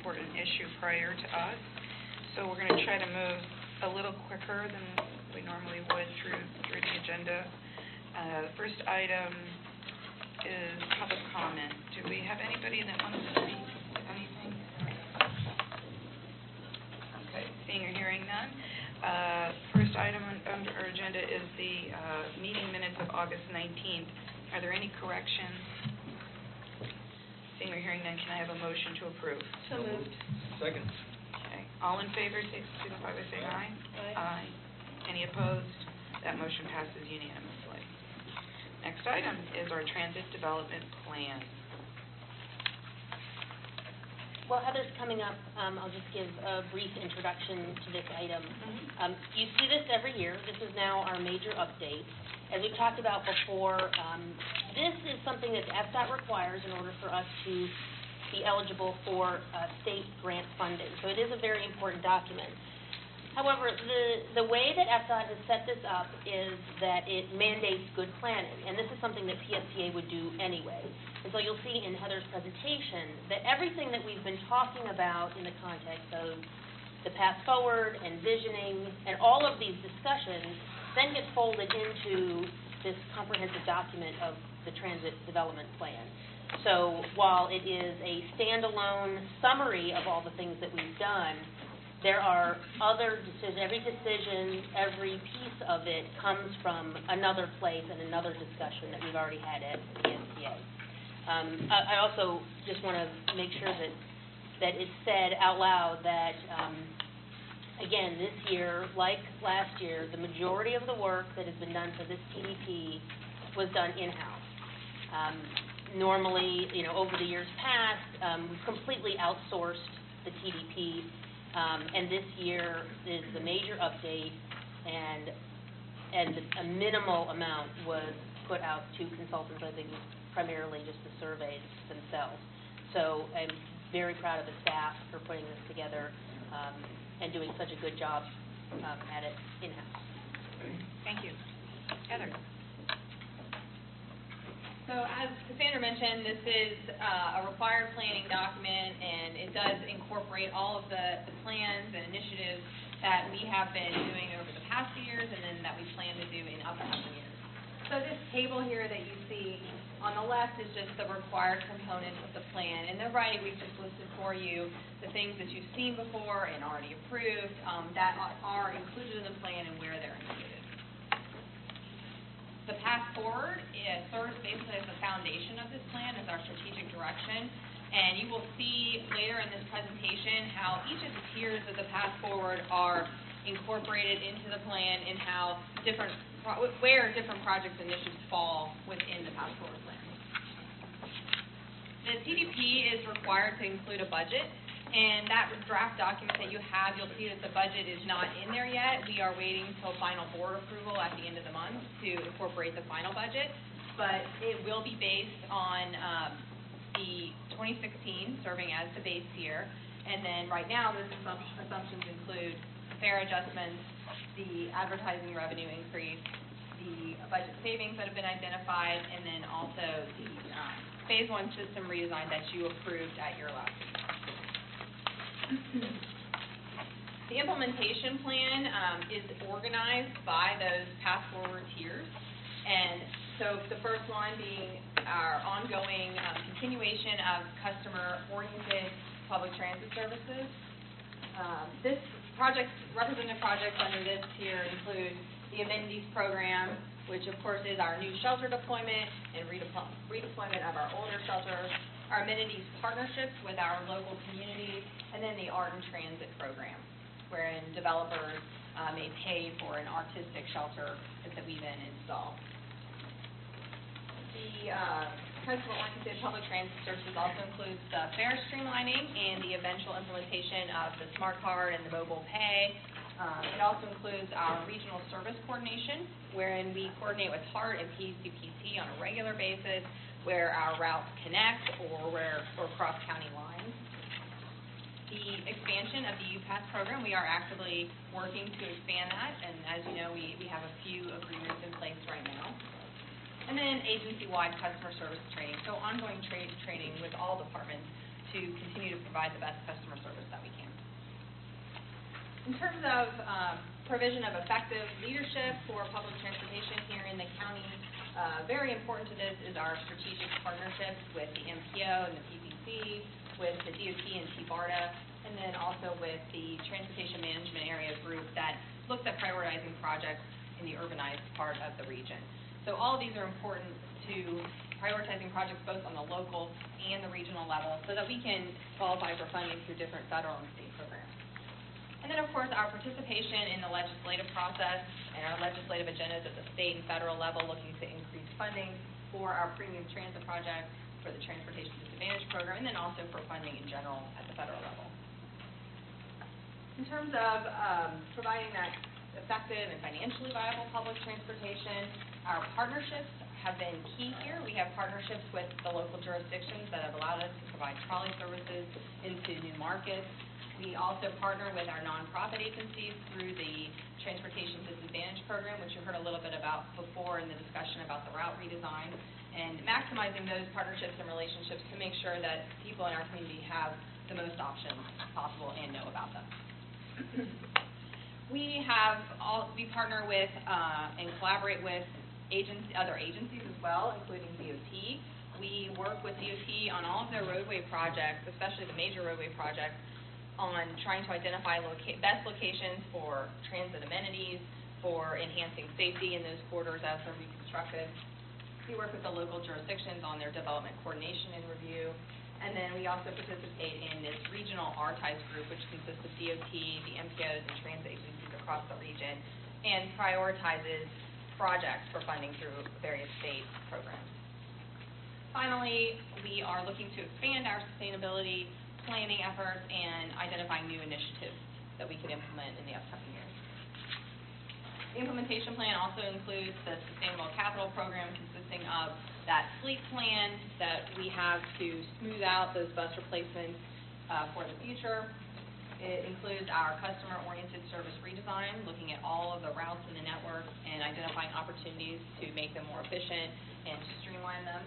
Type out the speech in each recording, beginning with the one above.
important issue prior to us. So we're going to try to move a little quicker than we normally would through the agenda. The first item is public comment. Do we have anybody that wants to speak to anything? Okay, seeing or hearing none. First item on our agenda is the meeting minutes of August 19th. Are there any corrections? Seeing or hearing none, can I have a motion to approve? So moved. Second. Okay. All in favor, signify by saying aye. Aye. Any opposed? That motion passes unanimously. Next item is our transit development plan. Well, Heather's coming up. I'll just give a brief introduction to this item. You see this every year. This is now our major update. As we've talked about before, this is something that FDOT requires in order for us to be eligible for state grant funding. So it is a very important document. However, the way that FDOT has set this up is that it mandates good planning, and this is something that PSTA would do anyway. And so you'll see in Heather's presentation that everything that we've been talking about in the context of the path forward and visioning and all of these discussions then get folded into this comprehensive document of the transit development plan. So while it is a standalone summary of all the things that we've done, there are other decisions. Every decision, every piece of it comes from another place and another discussion that we've already had at PSTA. I also just want to make sure that it's said out loud that, again, this year, like last year, the majority of the work that has been done for this TDP was done in-house. Normally, over the years past, we've completely outsourced the TDP. And this year is the major update, and a minimal amount was put out to consultants. I think primarily just the surveys themselves. So I'm very proud of the staff for putting this together and doing such a good job at it in-house. Thank you. Heather. So as Cassandra mentioned, this is a required planning document, and it does incorporate all of the plans and initiatives that we have been doing over the past few years and then that we plan to do in upcoming years. So this table here that you see on the left is just the required components of the plan. And the right, we've just listed for you the things that you've seen before and already approved that are included in the plan and where they're included. The path forward serves basically as the foundation of this plan, as our strategic direction. And you will see later in this presentation how each of the tiers of the path forward are incorporated into the plan and how where different projects and initiatives fall within the path forward plan. The TDP is required to include a budget. And that draft document that you have, you'll see that the budget is not in there yet. We are waiting until final board approval at the end of the month to incorporate the final budget. But it will be based on the 2016 serving as the base year. And then right now, those assumptions include fare adjustments, the advertising revenue increase, the budget savings that have been identified, and then also the Phase 1 system redesign that you approved at your last meeting. The implementation plan is organized by those path forward tiers. And so the first one being our ongoing continuation of customer-oriented public transit services. Representative projects under this tier include the amenities program, which of course is our new shelter deployment and redeployment of our older shelters, our amenities partnerships with our local communities, and then the art and transit program, wherein developers may pay for an artistic shelter that we then install. The customer-oriented public transit services also includes the fare streamlining and the eventual implementation of the smart card and the mobile pay. It also includes our regional service coordination, wherein we coordinate with HART and PCPC on a regular basis, where our routes connect or cross county lines. The expansion of the UPass program, we are actively working to expand that, and as you know, we have a few agreements in place right now. And then agency-wide customer service training, so ongoing training with all departments to to continue to provide the best customer service that we can. In terms of provision of effective leadership for public transportation here in the county, very important to this is our strategic partnerships with the MPO and the PPC, with the DOT and TBARTA, and then also with the Transportation Management Area Group that looks at prioritizing projects in the urbanized part of the region. So all of these are important to prioritizing projects both on the local and the regional level so that we can qualify for funding through different federal and state programs. And then, of course, our participation in the legislative process and our legislative agendas at the state and federal level looking to increase funding for our premium transit projects, for the Transportation Disadvantage Program, and then also for funding in general at the federal level. In terms of providing that effective and financially viable public transportation, our partnerships have been key here. We have partnerships with the local jurisdictions that have allowed us to provide trolley services into new markets. We also partner with our nonprofit agencies through the Transportation Disadvantage Program, which you heard a little bit about before in the discussion about the route redesign, and maximizing those partnerships and relationships to make sure that people in our community have the most options possible and know about them. We partner with and collaborate with other agencies as well, including DOT. We work with DOT on all of their roadway projects, especially the major roadway projects, on trying to identify best locations for transit amenities, for enhancing safety in those corridors as they're reconstructed. We work with the local jurisdictions on their development coordination and review. And then we also participate in this regional RTIES group, which consists of DOT, the MPOs, and transit agencies across the region, and prioritizes projects for funding through various state programs. Finally, we are looking to expand our sustainability planning efforts and identifying new initiatives that we could implement in the upcoming years. The implementation plan also includes the Sustainable Capital Program, consisting of that fleet plan that we have to smooth out those bus replacements for the future. It includes our customer-oriented service redesign, looking at all of the routes in the network and identifying opportunities to make them more efficient and to streamline them.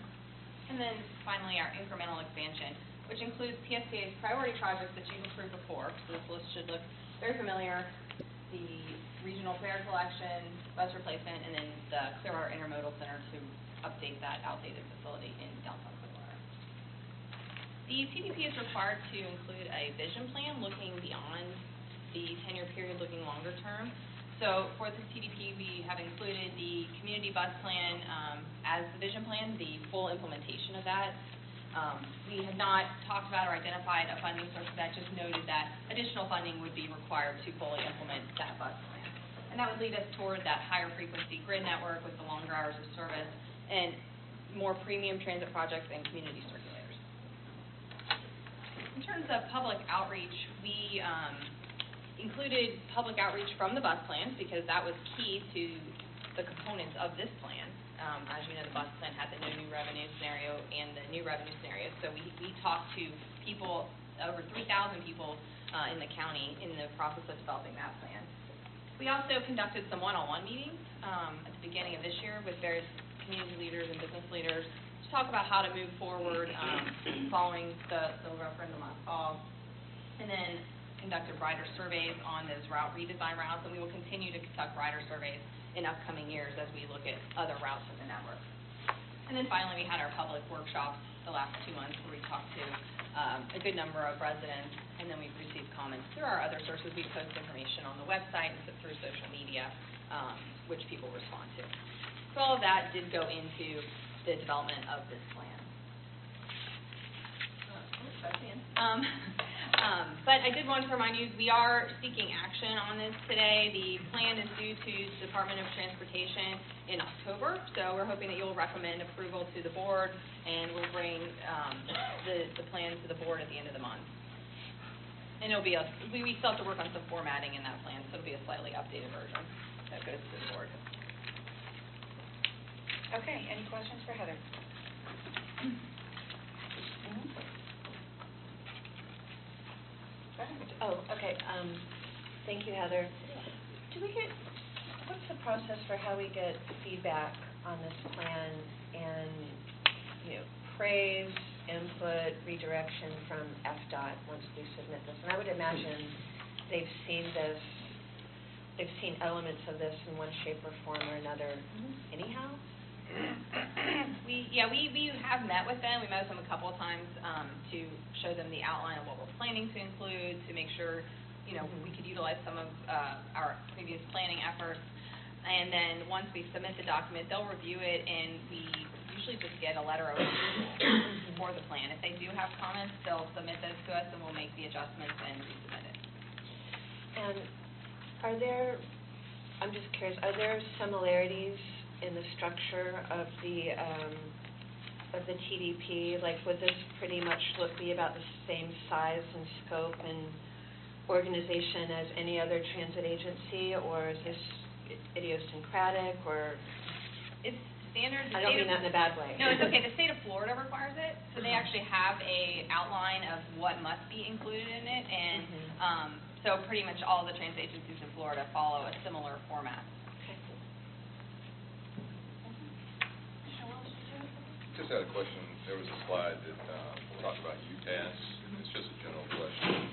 And then finally, our incremental expansion, which includes PSTA's priority projects that you've approved before. So this list should look very familiar. The regional fare collection, bus replacement, and then the Clearwater Intermodal Center to update that outdated facility in downtown Clearwater. The TDP is required to include a vision plan looking beyond the 10-year period, looking longer term. So for this TDP, we have included the community bus plan as the vision plan, the full implementation of that. We have not talked about or identified a funding source for that, just noted that additional funding would be required to fully implement that bus plan. And that would lead us toward that higher frequency grid network with the longer hours of service and more premium transit projects and community circulators. In terms of public outreach, we included public outreach from the bus plan because that was key to the components of this plan. As you know, the bus plan had the no new revenue scenario and the new revenue scenario. So we talked to people, over 3,000 people in the county in the process of developing that plan. We also conducted some one-on-one meetings at the beginning of this year with various community leaders and business leaders to talk about how to move forward following the referendum last fall, and then conducted rider surveys on those route redesign routes, and we will continue to conduct rider surveys in upcoming years as we look at other routes in the network. And then finally, we had our public workshops the last 2 months where we talked to a good number of residents, and then we've received comments through our other sources. We post information on the website and through social media, which people respond to. So all of that did go into the development of this plan. But I did want to remind you, we are seeking action on this today. The plan is due to the Department of Transportation in October, so we're hoping that you'll recommend approval to the board, and we'll bring the plan to the board at the end of the month. And it'll be we still have to work on some formatting in that plan, so it'll be a slightly updated version that goes to the board. Okay, any questions for Heather? Oh, okay. Thank you, Heather. What's the process for how we get feedback on this plan and, praise input, redirection from FDOT once we submit this? And I would imagine they've seen elements of this in one shape or form or another anyhow? We have met with them. We met with them a couple of times to show them the outline of what we're planning to include, to make sure, we could utilize some of our previous planning efforts. And then once we submit the document, they'll review it, and we usually just get a letter of approval for the plan. If they do have comments, they'll submit those to us, and we'll make the adjustments and resubmit it. And I'm just curious, are there similarities in the structure of the TDP? Like, would this pretty much be about the same size and scope and organization as any other transit agency, or is this idiosyncratic, or? It's standard. I don't mean that in a bad way. No, it's okay. The state of Florida requires it, so they actually have a outline of what must be included in it, and so pretty much all the transit agencies in Florida follow a similar format. Just had a question. There was a slide that talked about UPass. It's just a general question.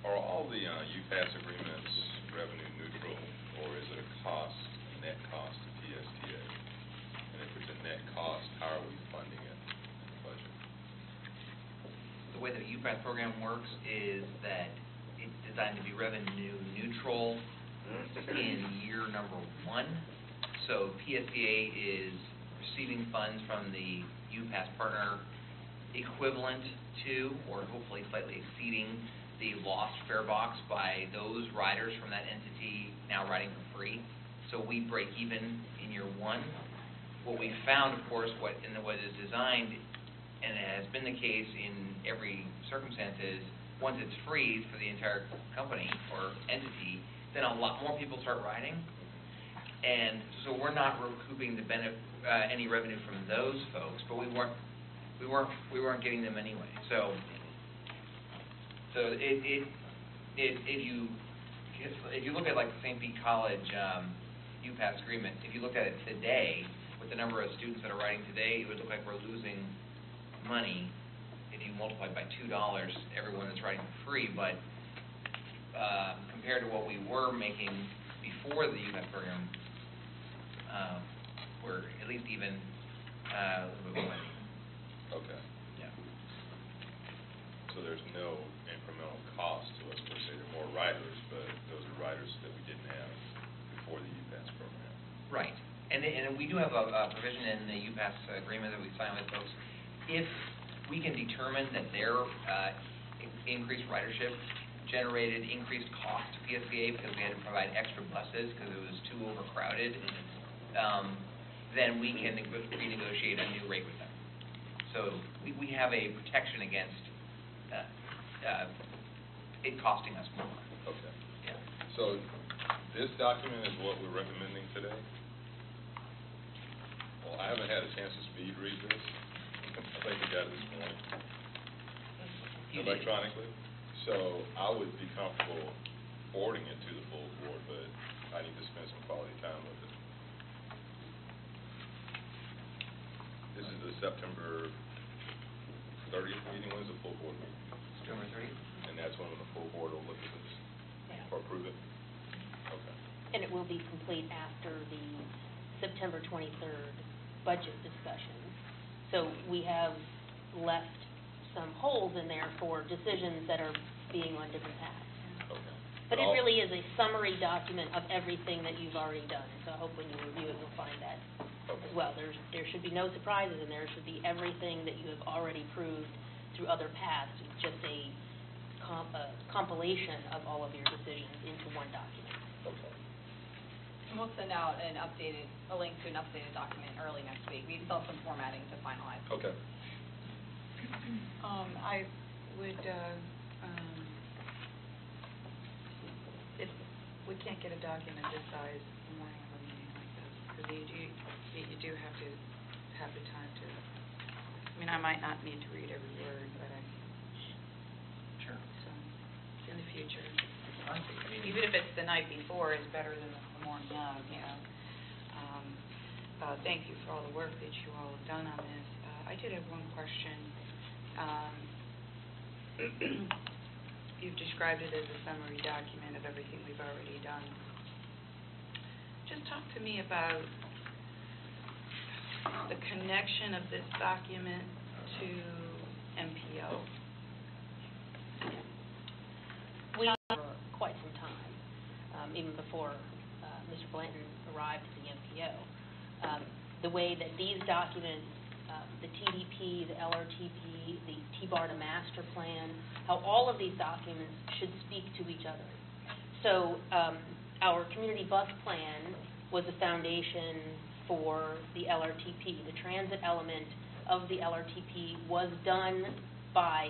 Are all the UPass agreements revenue neutral, or is it a net cost to PSTA? And if it's a net cost, how are we funding it in the budget? The way the UPass program works is that it's designed to be revenue neutral in year number 1. So PSTA is receiving funds from the UPass partner equivalent to, or hopefully slightly exceeding, the lost fare box by those riders from that entity now riding for free. So we break even in year 1. What we found, of course, what is designed, and it has been the case in every circumstance, is once it's free for the entire company or entity, then a lot more people start riding. And so we're not recouping the any revenue from those folks, but we weren't getting them anyway. So if you look at like the St. Pete College UPass agreement, if you looked at it today with the number of students that are riding today, it would look like we're losing money if you multiply by $2 everyone that's riding for free. But compared to what we were making before the UPass program, we're at least even a little bit more money. Okay. Yeah. So there's no incremental cost to us per se. There are more riders, but those are riders that we didn't have before the UPass program. Right. And we do have a provision in the UPass agreement that we sign with folks. If we can determine that their increased ridership generated increased cost to PSTA because we had to provide extra buses because it was too overcrowded, then we can renegotiate a new rate with them. So we have a protection against it costing us more. Okay. Yeah. So this document is what we're recommending today? Well, I haven't had a chance to speed read this. I think we got it this morning electronically. So I would be comfortable forwarding it to the full board, but I need to spend some quality time with it. This is the September 30th meeting. When is the full board meeting? September 30th. And that's when the full board will look at this or approve it? Okay. And it will be complete after the September 23rd budget discussion. So we have left some holes in there for decisions that are being on different paths. Okay. But it really is a summary document of everything that you've already done. So I hope when you review it, you'll find that as well. There should be no surprises, and there should be everything that you have already proved through other paths. It's just a compilation of all of your decisions into one document. Okay. And we'll send out a link to an updated document early next week. We still have some formatting to finalize. Okay. I would, if we can't get a document this size in the morning of a meeting like this, because you do have to have the time to, I mean, I might not need to read every word, but Sure. so, in the future. Even if it's the night before, it's better than the morning of, Thank you for all the work that you all have done on this. I did have one question. You've described it as a summary document of everything we've already done. Just talk to me about the connection of this document to MPO. We for quite some time, even before Mr. Blanton arrived at the MPO. The way that these documents, the TDP, the LRTP, the TBARTA master plan, how all of these documents should speak to each other. So our community bus plan was a foundation for the LRTP. The transit element of the LRTP was done by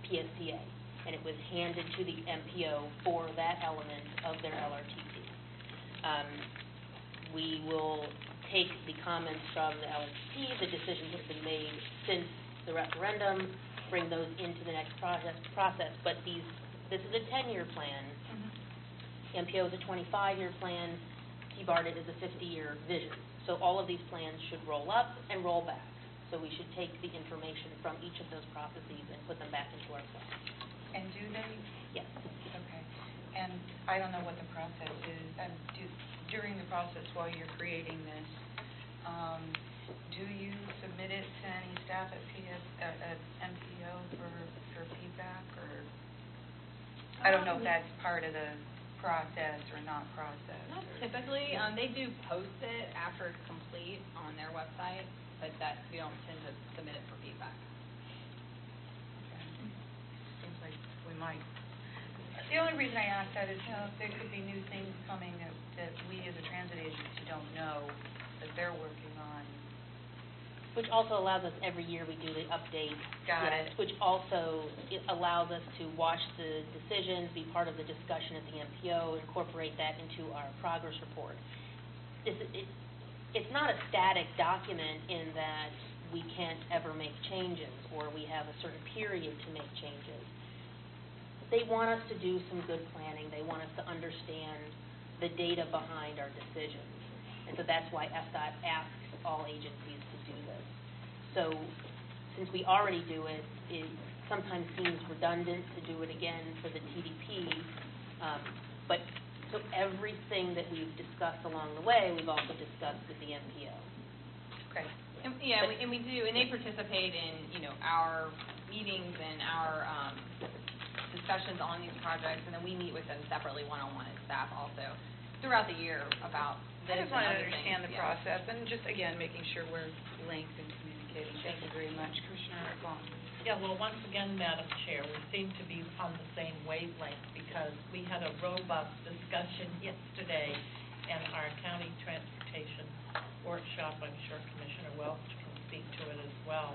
PSTA, and it was handed to the MPO for that element of their LRTP. We will take the comments from the LRTP, the decisions that have been made since the referendum, bring those into the next process. But this is a 10-year plan. MPO is a 25-year plan. TBARTA is a 50-year vision. So all of these plans should roll up and roll back. So we should take the information from each of those processes and put them back into our plan. And do they? Yes. Okay. And I don't know what the process is. And during the process while you're creating this, do you submit it to any staff at MPO for feedback, or I don't know if that's part of the process or not process? Not typically. They do post it after it's complete on their website, but that we don't tend to submit it for feedback. Okay. Seems like we might. The only reason I ask that is, there could be new things coming that we as a transit agency don't know that they're working on. Which also allows us, every year we do the update. Got it. Which also allows us to watch the decisions, be part of the discussion at the MPO, incorporate that into our progress report. It's not a static document in that we can't ever make changes or we have a certain period to make changes. They want us to do some good planning. They want us to understand the data behind our decisions. And so that's why FDOT asks all agencies to do this. So since we already do it, it sometimes seems redundant to do it again for the TDP. But so everything that we've discussed along the way, we've also discussed with the MPO. Okay. And, yeah, and we do, and they participate in, our meetings and our discussions on these projects, and then we meet with them separately one-on-one as staff also throughout the year about this. I just want to and other understand things. the process, and just, again, making sure we're linked and communicating. Thank you very much. Commissioner Vaughn. Yeah, well, once again, Madam Chair, we seem to be on the same wavelength because we had a robust discussion yesterday in our county transportation workshop. I'm sure Commissioner Welch can speak to it as well.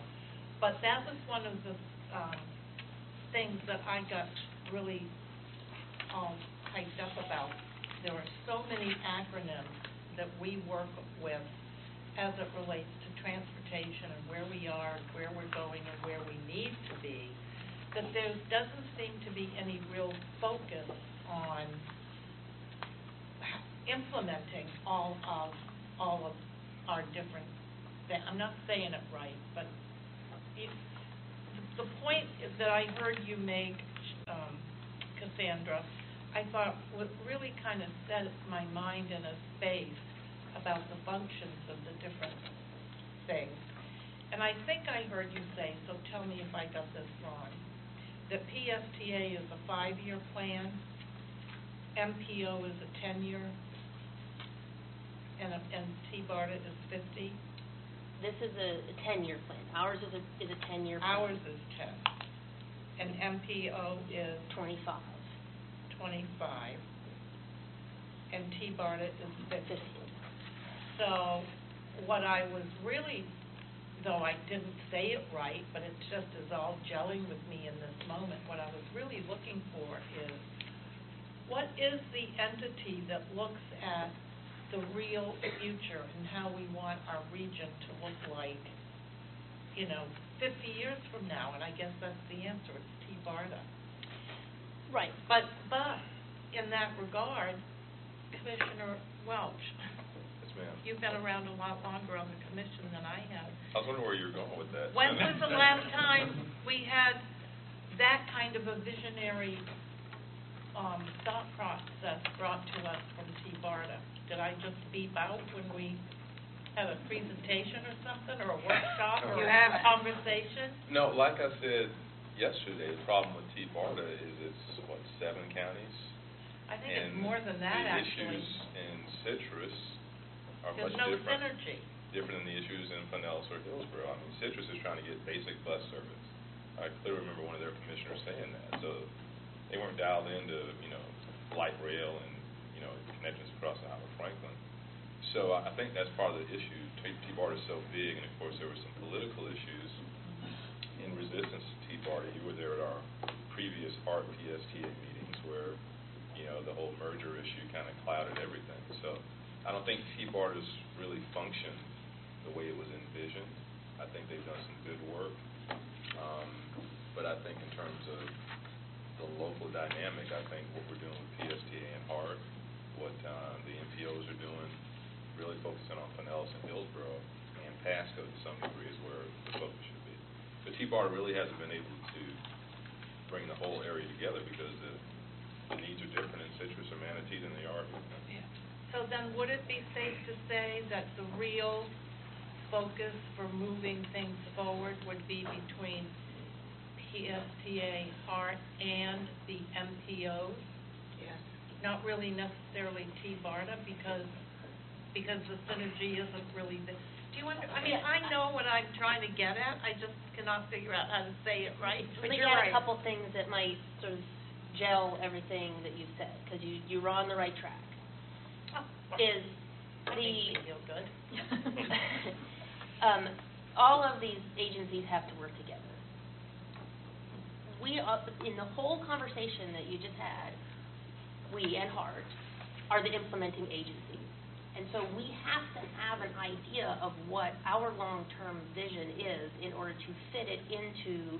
But that was one of the things that I got really all hyped up about. There are so many acronyms that we work with as it relates to transportation and where we are, and where we're going, and where we need to be, that there doesn't seem to be any real focus on implementing all of our different things. I'm not saying it right, but the point that I heard you make, Cassandra, I thought what really kind of set my mind in a space about the functions of the different things. And I think I heard you say, so tell me if I got this wrong, that PSTA is a 5-year plan, MPO is a 10-year, and TBARTA is 50? This is a 10-year plan. Ours is a 10-year plan. Ours is 10. And MPO is 25. 25. And TBARTA is 50. 50. So what I was really, though I didn't say it right, but it just is all gelling with me in this moment, what I was really looking for is, what is the entity that looks at the real future and how we want our region to look like, 50 years from now? And I guess that's the answer. It's TBARTA. Right. But in that regard, Commissioner Welch. Ms. ma'am. You've been around a lot longer on the commission than I have. I was wondering where you were going with that. When was the last time we had that kind of a visionary thought process brought to us from T-BARTA? Did I just beep out when we had a presentation or something, or a workshop, or You a haven't. conversation? No, like I said yesterday, the problem with T-BARTA is it's, 7 counties? I think it's more than that, actually. And the issues in Citrus are There's much no different. synergy. Different than the issues in Pinellas or Hillsborough. I mean, Citrus is trying to get basic bus service. I clearly remember one of their commissioners saying that. So they weren't dialed into, light rail and, connections across the Isle of Franklin. So I think that's part of the issue. T-BARTA is so big, and of course there were some political issues in resistance to T-BARTA. You were there at our previous ART PSTA meetings where, the whole merger issue kind of clouded everything. So I don't think T-BARTA's really functioned the way it was envisioned. I think they've done some good work. But I think in terms of the local dynamic, I think what we're doing with PSTA and HART, what the MPOs are doing, really focusing on Pinellas and Hillsborough and Pasco to some degree is where the focus should be. But T-BARTA really hasn't been able to bring the whole area together because the needs are different in Citrus or Manatee than they are here. So then would it be safe to say that the real focus for moving things forward would be between PSTA, HART, and the MPOs? Yes. Not really necessarily T-BARTA because the synergy isn't really there. Do you I mean, I know what I'm trying to get at, I just cannot figure out how to say it right. Let me add a couple things that might sort of gel everything that you've said, because you were on the right track. Is That makes me feel good. all of these agencies have to work together. We, in the whole conversation that you just had, we and HART are the implementing agencies. And so we have to have an idea of what our long-term vision is in order to fit it into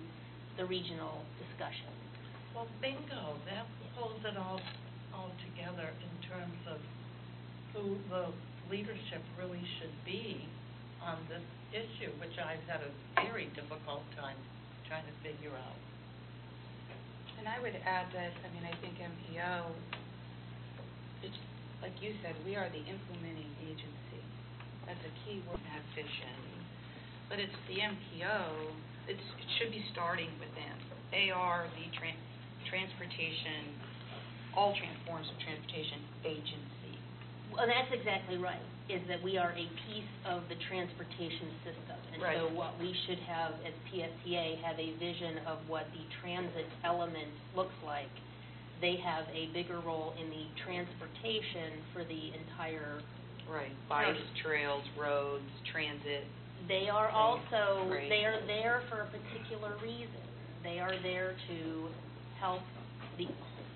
the regional discussion. Well, bingo, that pulls it all together in terms of who the leadership really should be on this issue, which I've had a very difficult time trying to figure out. And I would add that, I think MPO, it's, like you said, we are the implementing agency. That's a key word, that vision. But it's the MPO, it should be starting with them. They are the transportation, all forms of transportation agency. Well, that's exactly right, is that we are a piece of the transportation system. And Right. so what we should have as PSTA have a vision of what the transit element looks like. They have a bigger role in the transportation for the entire. Right. Bikes, trails, roads, transit. They are also, Right. they are there for a particular reason. They are there to help the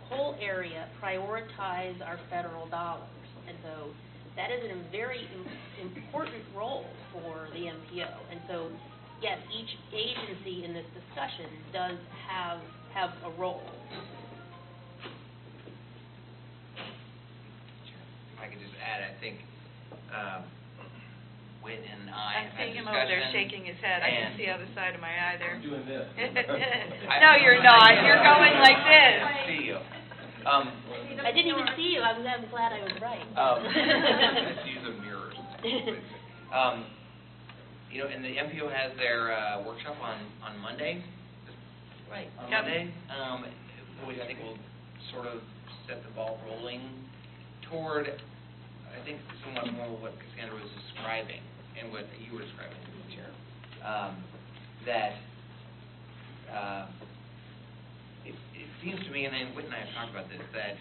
whole area prioritize our federal dollars. And so that is a very important role for the MPO. And so, yes, each agency in this discussion does have a role. If I could just add, I think Whit and I I'm have had seeing him over there discussion, shaking his head. I can and- see the other side of my eye there. Doing this. No, you're not. You're going like this. I see you. I didn't even see you. I'm glad I was right. Let's use the mirrors. And the MPO has their workshop on Monday. Right. On Yep. Monday, which I think will sort of set the ball rolling toward, I think, somewhat more what Cassandra was describing and what you were describing, Chair. It seems to me, and then Whit and I have talked about this, that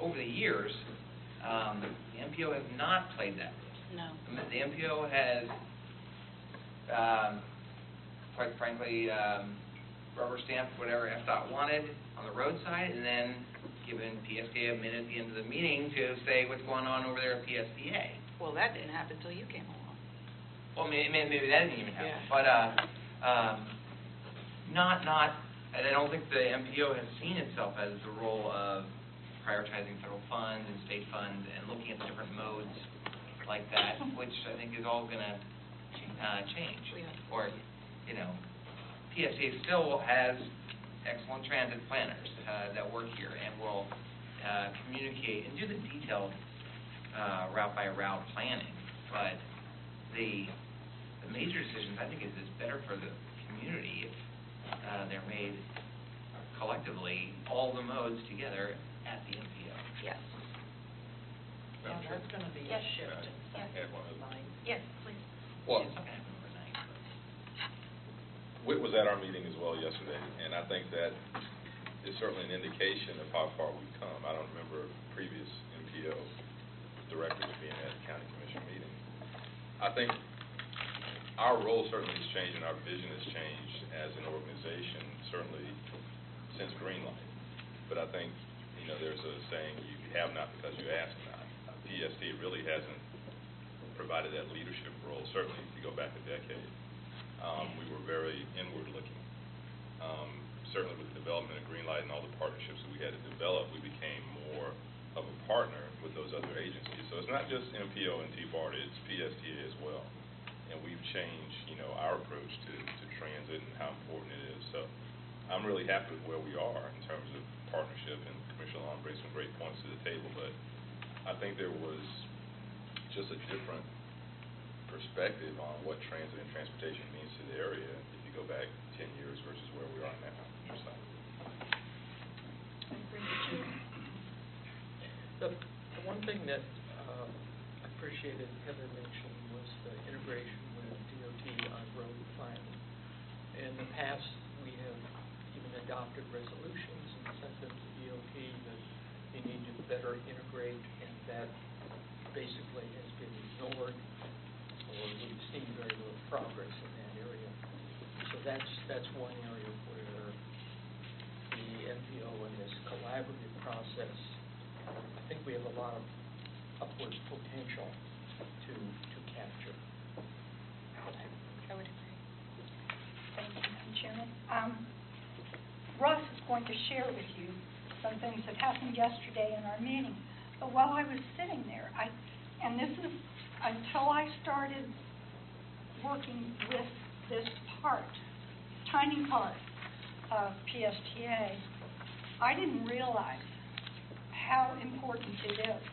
over the years, the MPO has not played that role. No. The MPO has, quite frankly, rubber stamped whatever FDOT wanted on the roadside, and then given PSTA a minute at the end of the meeting to say what's going on over there at PSTA. Well, that didn't happen until you came along. Well, maybe that didn't even happen. Yeah. But and I don't think the MPO has seen itself as the role of prioritizing federal funds and state funds and looking at the different modes like that, which I think is all gonna change. Or, you know, PSA still has excellent transit planners that work here and will communicate and do the detailed route by route planning. But the major decisions, I think, is better for the community if they're made collectively, all the modes together at the MPO. Yes. Yeah, Madam Chair? that's gonna be a Yes. shift in I have one other. mind. Yes, please. Well, It's not gonna happen overnight, but. Whit was at our meeting as well yesterday, and I think that is certainly an indication of how far we've come. I don't remember previous MPO directors being at county commission meetings. I think our role certainly has changed and our vision has changed as an organization, certainly since Greenlight. But I think, you know, there's a saying, you have not because you ask not. PST really hasn't provided that leadership role, certainly if you go back a decade. We were very inward-looking. Certainly with the development of Greenlight and all the partnerships that we had to develop, we became more of a partner with those other agencies. So it's not just MPO and T-BART, it's PSTA as well. And we've changed, you know, our approach to transit and how important it is. So I'm really happy with where we are in terms of partnership, and Commissioner Long raised some great points to the table, but I think there was just a different perspective on what transit and transportation means to the area if you go back 10 years versus where we are now. So. The one thing that I appreciated Heather mentioned was the integration with DOT on road planning. In the past, we have even adopted resolutions and sent them to DOT that you need to better integrate, and that basically has been ignored, or we've seen very little progress in that area. So that's one area where the MPO and this collaborative process, I think we have a lot of upward potential to capture. I would agree. Thank you, Madam Chairman. Russ is going to share with you some things that happened yesterday in our meeting. But while I was sitting there, and this is until I started working with this part, tiny part of PSTA, I didn't realize how important it is.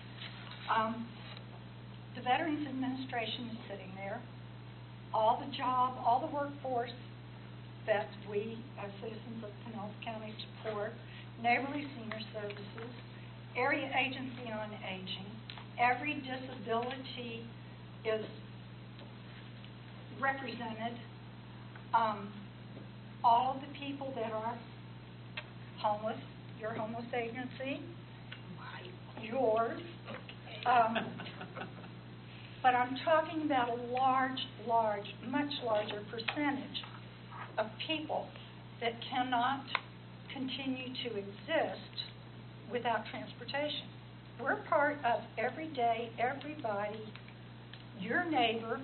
The Veterans Administration is sitting there. All the workforce that we, as citizens of Pinellas County, support, Neighborly Senior Services, Area Agency on Aging, every disability is represented. All of the people that are homeless, your homeless agency, yours. But I'm talking about a large, much larger percentage of people that cannot continue to exist without transportation. We're part of everyday, everybody, your neighbor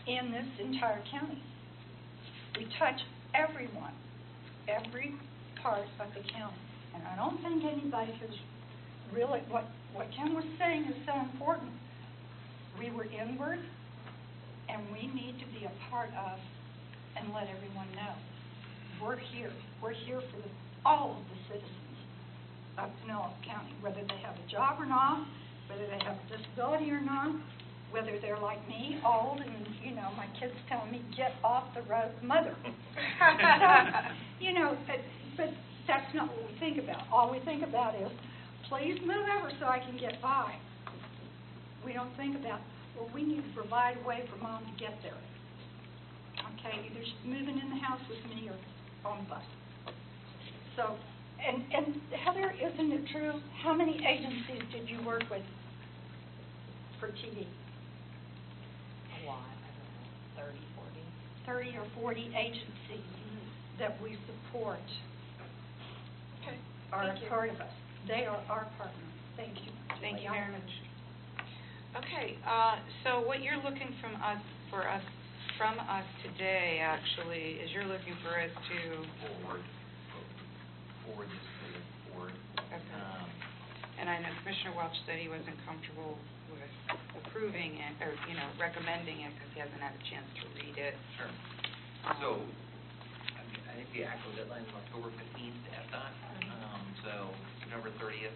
in this entire county. We touch everyone, every part of the county. And I don't think anybody has really, what Ken was saying is so important. We were inward, and we need to be a part of and let everyone know. We're here. We're here for all of the citizens of Pinellas County, whether they have a job or not, whether they have a disability or not, whether they're like me, old, and, you know, my kids telling me, get off the road, mother. You know, but that's not what we think about. All we think about is, please move over so I can get by. We don't think about, well, we need to provide a way for Mom to get there. Okay, either she's moving in the house with me or on the bus. So, and Heather, isn't it true? How many agencies did you work with for TV? A lot, I don't know, 30, 40. 30 or 40 agencies that we support are a part of us. They are our partners. Thank you. Thank you very much. Okay, so what you're looking from us today, actually, is you're looking for us to Forward this to the board. Okay. And I know Commissioner Welch said he wasn't comfortable with approving it, or, recommending it, because he hasn't had a chance to read it. Sure. So, I think the actual deadline is October 15th to FDOT, so September 30th,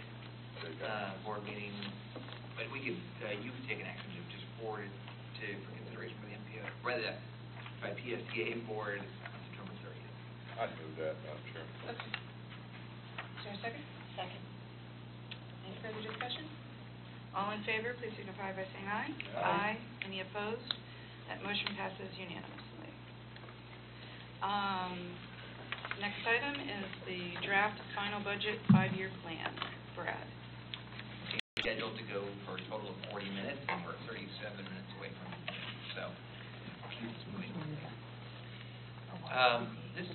board meeting. But you could take an action to just forward it for consideration by the MPO, rather by PSTA board on September 30th. I'd move that, Madam Chair. Okay. Is there a second? Second. Any further discussion? All in favor, please signify by saying aye. Aye. Any opposed? That motion passes unanimously. Next item is the draft final budget 5-year plan. Brad. Scheduled to go for a total of 40 minutes, and we're 37 minutes away from it, so keep this moving. This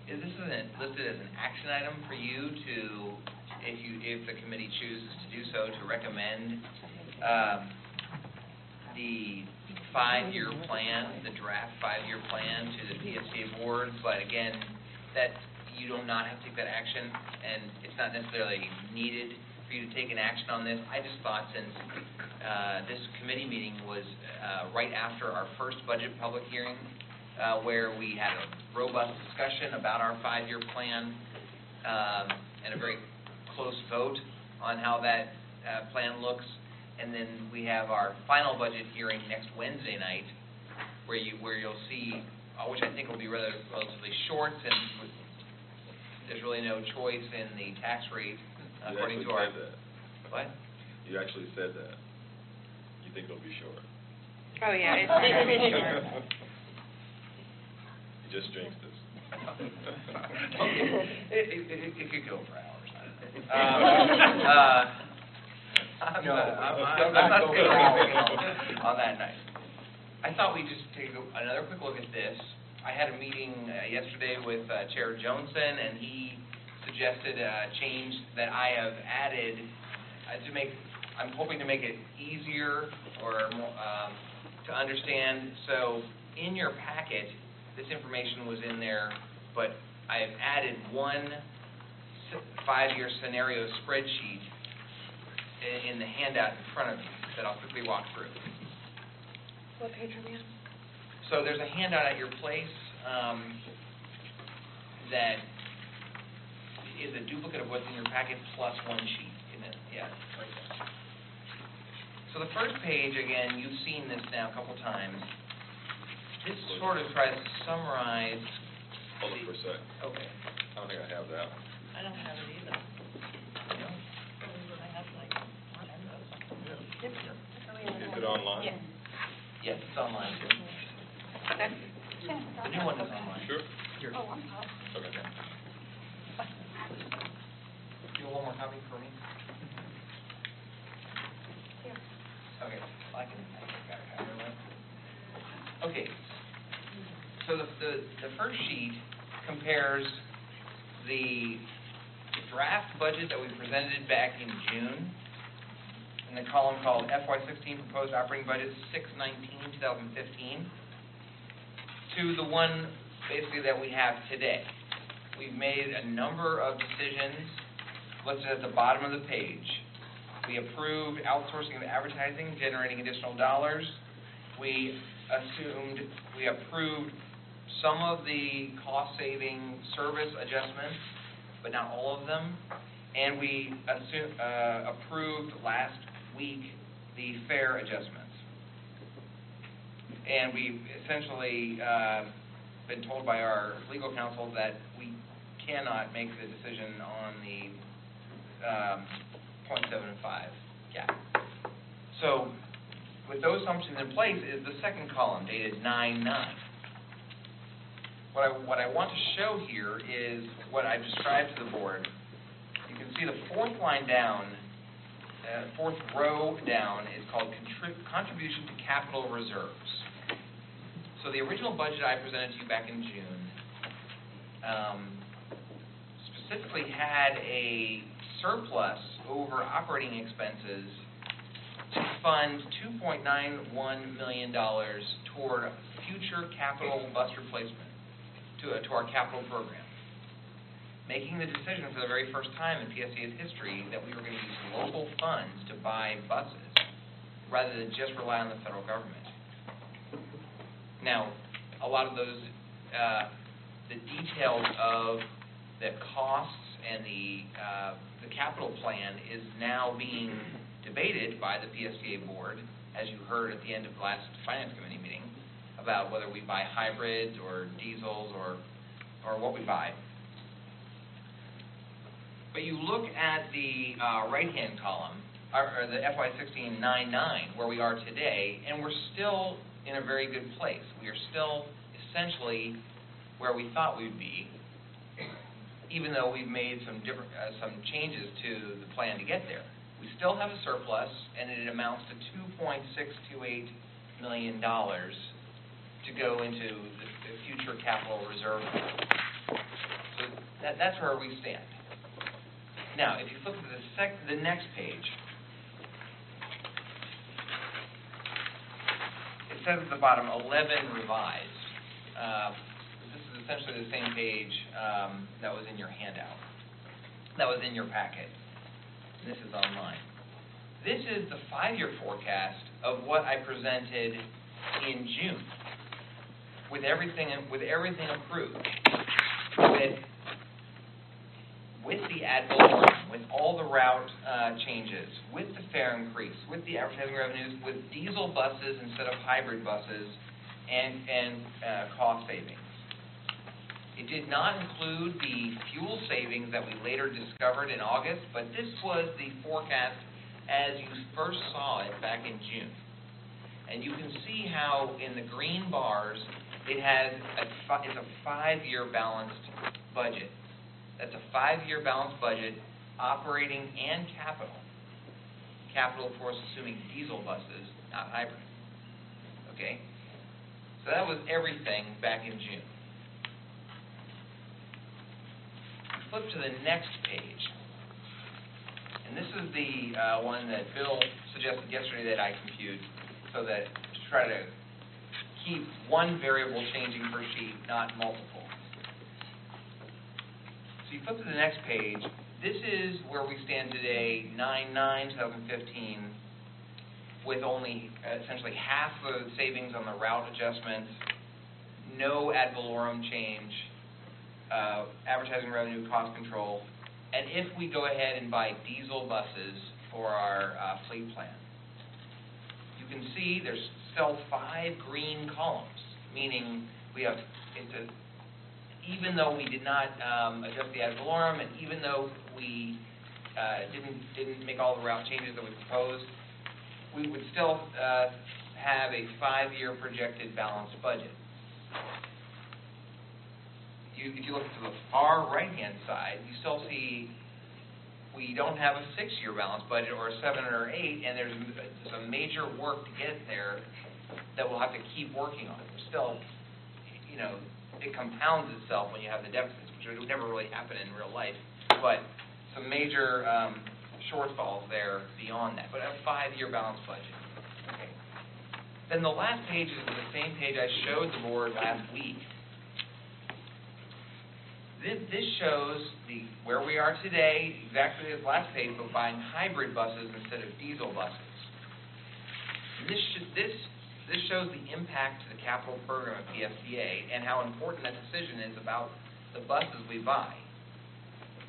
isn't listed as an action item for you to, if the committee chooses to do so, to recommend the 5-year plan, the draft 5-year plan to the PSTA board, but again, that you do not have to take that action, and it's not necessarily needed for you to take an action on this. I just thought since this committee meeting was right after our first budget public hearing, where we had a robust discussion about our 5-year plan and a very close vote on how that plan looks, and then we have our final budget hearing next Wednesday night, where you'll see, which I think will be relatively short, since there's really no choice in the tax rate according to our. You actually said that. What? You actually said that. You think it'll be short. Oh, yeah, it's not going to be short. You just jinxed us. It could go for hours. I'm not going on that night. I thought we'd just take another quick look at this. I had a meeting yesterday with Chair Johnson, and he suggested a change that I have added I'm hoping to make it easier or more, to understand. So in your packet, this information was in there, but I've added one 5-year scenario spreadsheet in the handout in front of you that I'll quickly walk through. What page are we on? So there's a handout at your place that is a duplicate of what's in your packet plus one sheet. Yeah, right there. So the first page, again, you've seen this now a couple times. This sort of tries to summarize. Hold it for a sec. Okay. I don't think I have that one. I don't have it either. No? I have like one end of something. Is it online? Yeah. Yes, it's online too. The new one is online. Sure. Oh, I'm sorry. Okay. Do you want one more copy for me? Okay, I can got a copy of that. Okay, so the first sheet compares the draft budget that we presented back in June in the column called FY16 Proposed Operating Budget 6/19/2015 to the one basically that we have today. We've made a number of decisions listed at the bottom of the page. We approved outsourcing of advertising, generating additional dollars. We approved some of the cost-saving service adjustments, but not all of them. And we approved last week the fare adjustments. And we've essentially been told by our legal counsel that we cannot make the decision on the 0.75 gap. So with those assumptions in place is the second column dated 9/9. What I want to show here is what I described to the board. You can see the fourth line down, fourth row down is called Contribution to Capital Reserves. So the original budget I presented to you back in June specifically had a surplus over operating expenses to fund $2.91 million toward future capital bus replacement to our capital program. Making the decision for the very first time in PSCA's history that we were going to use local funds to buy buses rather than just rely on the federal government. Now, a lot of those, the details of the costs and the capital plan is now being debated by the PSTA board, as you heard at the end of the last Finance Committee meeting, about whether we buy hybrids or diesels or what we buy. But you look at the right-hand column, or the FY16-99, where we are today, and we're still in a very good place. We are still essentially where we thought we'd be, even though we've made some changes to the plan to get there. We still have a surplus, and it amounts to $2.628 million to go into the future capital reserve. So that's where we stand. Now, if you flip to the next page, it says at the bottom, 11 revised. This is essentially the same page that was in your handout, that was in your packet. This is online. This is the 5-year forecast of what I presented in June, with everything approved, with the ad valorem, with all the route changes, with the fare increase, with the advertising revenues, with diesel buses instead of hybrid buses, and cost savings. It did not include the fuel savings that we later discovered in August, but this was the forecast as you first saw it back in June. And you can see how in the green bars it has it's a 5-year balanced budget. That's a 5-year balanced budget, operating and capital. Capital, of course, assuming diesel buses, not hybrid. Okay? So that was everything back in June. Flip to the next page. And this is the one that Bill suggested yesterday that I compute, so that to try to keep one variable changing per sheet, not multiple. So you flip to the next page. This is where we stand today, 9/9/2015, with only essentially half the savings on the route adjustments, no ad valorem change, advertising revenue, cost control, and if we go ahead and buy diesel buses for our fleet plan. You can see there's still 5 green columns, meaning we have, even though we did not adjust the ad valorem, and even though we didn't make all the route changes that we proposed, we would still have a 5-year projected balanced budget. If you look to the far right-hand side, you still see we don't have a 6-year balanced budget or a 7 or 8, and there's some major work to get there that we'll have to keep working on. We're still, it compounds itself when you have the deficits, which would never really happen in real life, but some major shortfalls there beyond that, but a 5-year balanced budget. Okay. Then the last page is the same page I showed the board last week. This shows where we are today, exactly as last page, but buying hybrid buses instead of diesel buses. And this shows the impact to the capital program of PSTA and how important that decision is about the buses we buy.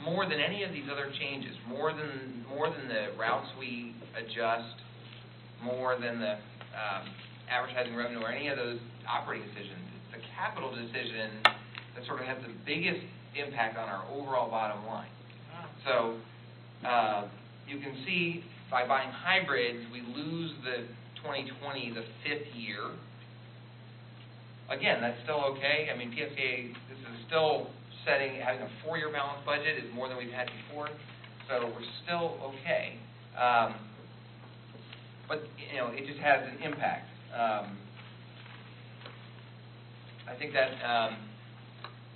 More than any of these other changes, more than the routes we adjust, more than the advertising revenue or any of those operating decisions, it's the capital decision that sort of has the biggest impact on our overall bottom line. So you can see by buying hybrids, we lose the 2020, the 5th year. Again, that's still okay. I mean, PSTA, this is still having a 4-year balanced budget is more than we've had before, so we're still okay. But, it just has an impact. I think that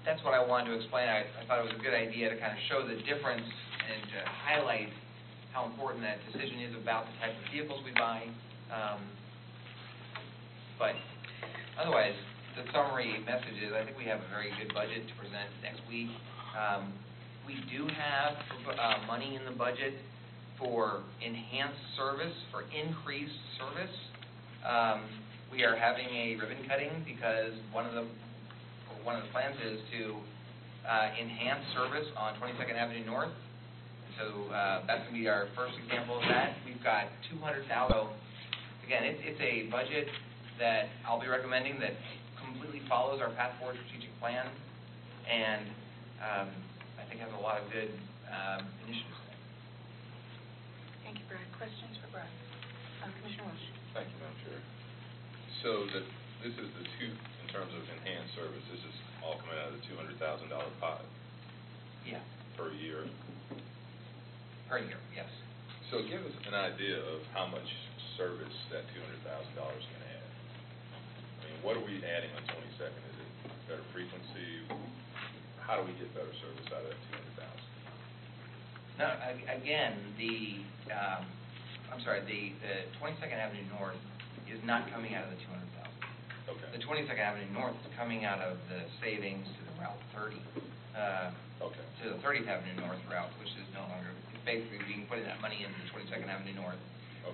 that's what I wanted to explain. I thought it was a good idea to kind of show the difference and to highlight how important that decision is about the type of vehicles we buy. But otherwise, the summary message is I think we have a very good budget to present next week. We do have money in the budget for enhanced service, for increased service. We are having a ribbon cutting because one of the plans is to enhance service on 22nd Avenue North. So that's going to be our first example of that. We've got $200,000. Again, it's a budget that I'll be recommending that completely follows our Path Forward strategic plan, and I think has a lot of good initiatives. Thank you, Brad. Questions for Brad? Commissioner Walsh. Thank you, Madam Chair. So this is the two, in terms of enhanced service, this is all coming out of the $200,000 pot Yeah. per year. Per year, yes. So give us an idea of how much service that $200,000 can add. I mean, what are we adding on 22nd? Is it better frequency? How do we get better service out of that $200,000? No, again, the 22nd Avenue North is not coming out of the $200,000. Okay. The 22nd Avenue North is coming out of the savings to the Route 30. Okay. To the 30th Avenue North route, which is no longer, basically being putting that money into the 22nd Avenue North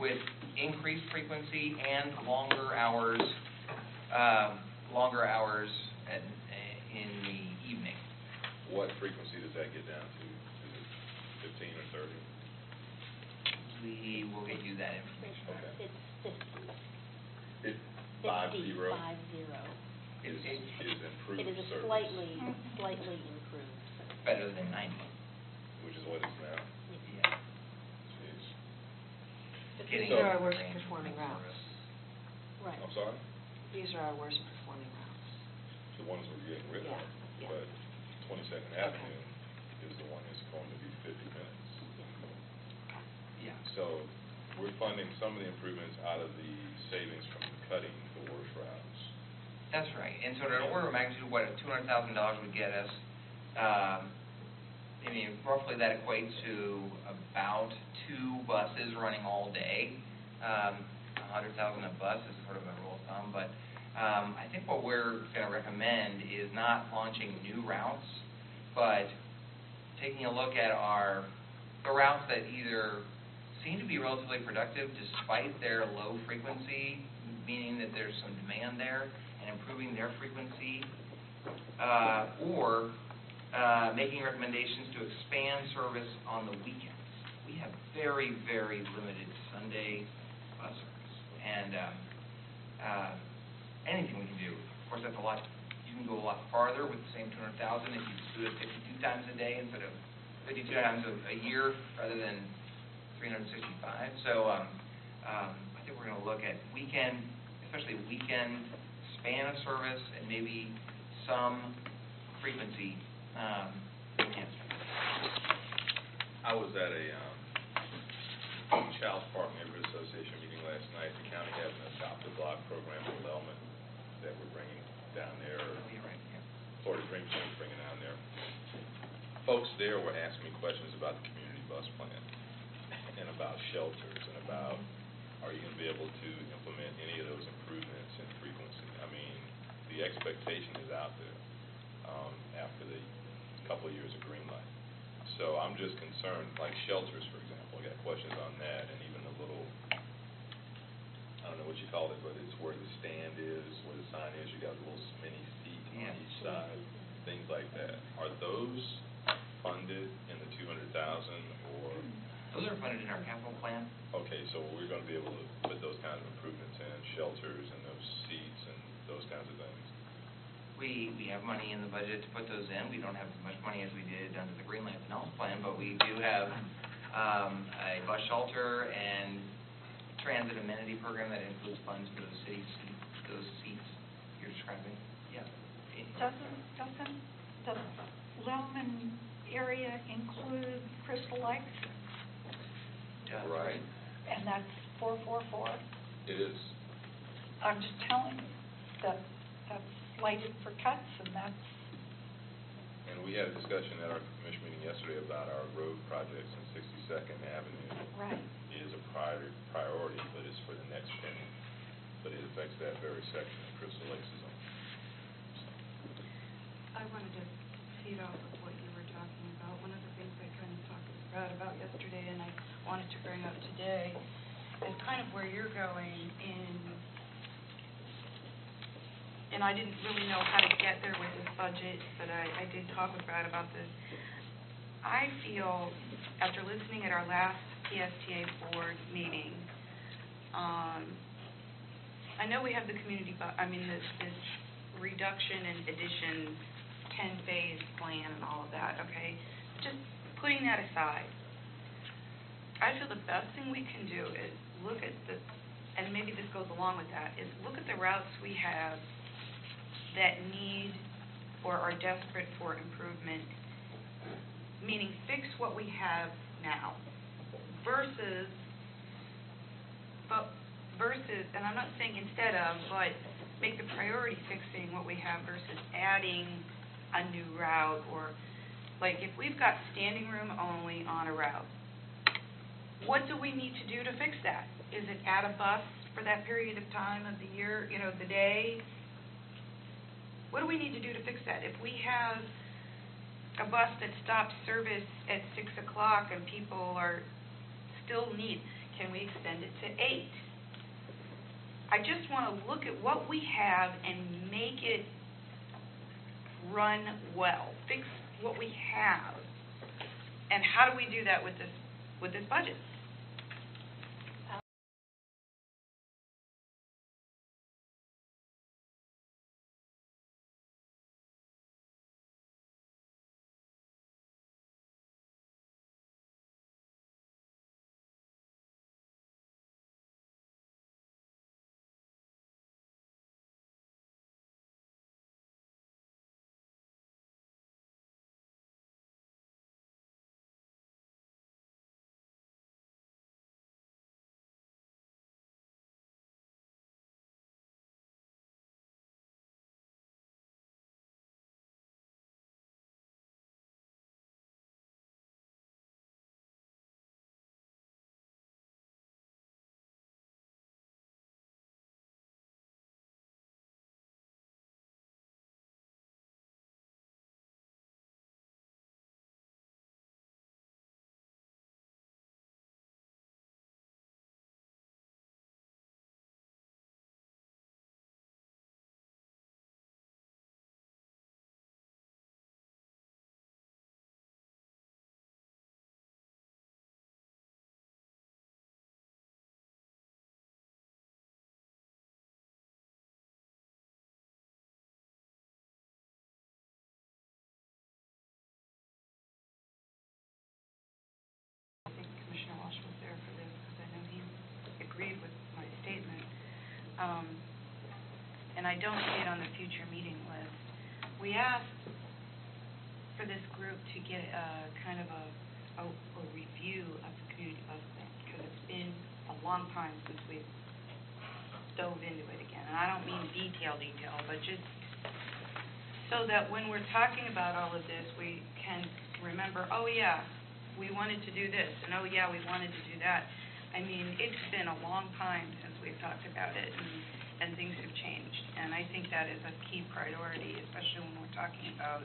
with increased frequency and longer hours in the evening. What frequency does that get down to? Is it 15 or 30? We will get you that information. Okay. It's 50. 50. 50. Is improved It is a service. slightly improved. Better than 90. Which is what it's now. Yeah. Jeez. These are our worst performing routes. Right. I'm sorry? These are our worst performing routes. The ones we're getting rid of. Yeah. But 22nd Avenue is the one that's going to be 50 minutes. Yeah. So we're funding some of the improvements out of the savings from cutting the worst routes. That's right. And so in order of magnitude, what $200,000 would get us, I mean, roughly that equates to about 2 buses running all day. $100,000 a bus is sort of a rule of thumb, but I think what we're going to recommend is not launching new routes, but taking a look at the routes that either seem to be relatively productive despite their low frequency, meaning that there's some demand there, and improving their frequency, or making recommendations to expand service on the weekends. We have very, very limited Sunday bus service, and anything we can do. Of course, that's a lot. You can go a lot farther with the same $200,000 if you do it 52 times a day instead of 52 times a year rather than 365. So I think we're going to look at especially weekend span of service and maybe some frequency enhancement. I was at a Child Park Neighborhood Association meeting last night. The county has an Adopt a Block program development that we're bringing down there. You're right, yeah. Florida Dream Center's bringing down there. Folks there were asking me questions about the community bus plan and about shelters and about, are you going to be able to implement any of those improvements in frequency? I mean, the expectation is out there after the couple of years of green light. So I'm just concerned, like shelters, for example. I got questions on that, and even the little, I don't know what you call it, but it's where the stand is, where the sign is. You got a little mini seat on each side, things like that. Are those funded in the $200,000 or? Those are funded in our capital plan. Okay, so we're going to be able to put those kinds of improvements in, shelters and those seats and those kinds of things? We have money in the budget to put those in. We don't have as much money as we did under the Green Light Finance Plan, but we do have a bus shelter and transit amenity program that includes funds for those seats you're describing. Yeah. Doesn't the Lillman area include Crystal Lakes? Right. And that's 444? It is. I'm just telling you that that's slated for cuts, and that's... And we had a discussion at our commission meeting yesterday about our road projects in 62nd Avenue. Right. It is a priority, but it's for the next penny. But it affects that very section that Crystal Lakes is on. I wanted to feed off of what you were talking about. One of the things I kind of talked to Brad about yesterday, and I wanted to bring up today is kind of where you're going and I didn't really know how to get there with this budget, but I did talk with Brad about this. I feel, after listening at our last PSTA board meeting, I know we have the community, this reduction and addition 10-phase plan and all of that, okay? Just putting that aside, I feel the best thing we can do is look at and maybe this goes along with that, is look at the routes we have that need or are desperate for improvement, meaning fix what we have now, versus, and I'm not saying instead of, but make the priority fixing what we have versus adding a new route, or, like, if we've got standing room only on a route, what do we need to do to fix that? Is it add a bus for that period of time of the year, the day? What do we need to do to fix that? If we have a bus that stops service at 6 o'clock and people are still need, can we extend it to 8? I just want to look at what we have and make it run well. Fix what we have. And how do we do that with this budget? Commissioner Walsh was there for this because I know he agreed with my statement. And I don't see it on the future meeting list. We asked for this group to get kind of a review of the community bus thing because it's been a long time since we've dove into it again. And I don't mean detail, but just so that when we're talking about all of this, we can remember, oh yeah, we wanted to do this, and oh yeah, we wanted to do that. I mean, it's been a long time since we've talked about it, and things have changed. And I think that is a key priority, especially when we're talking about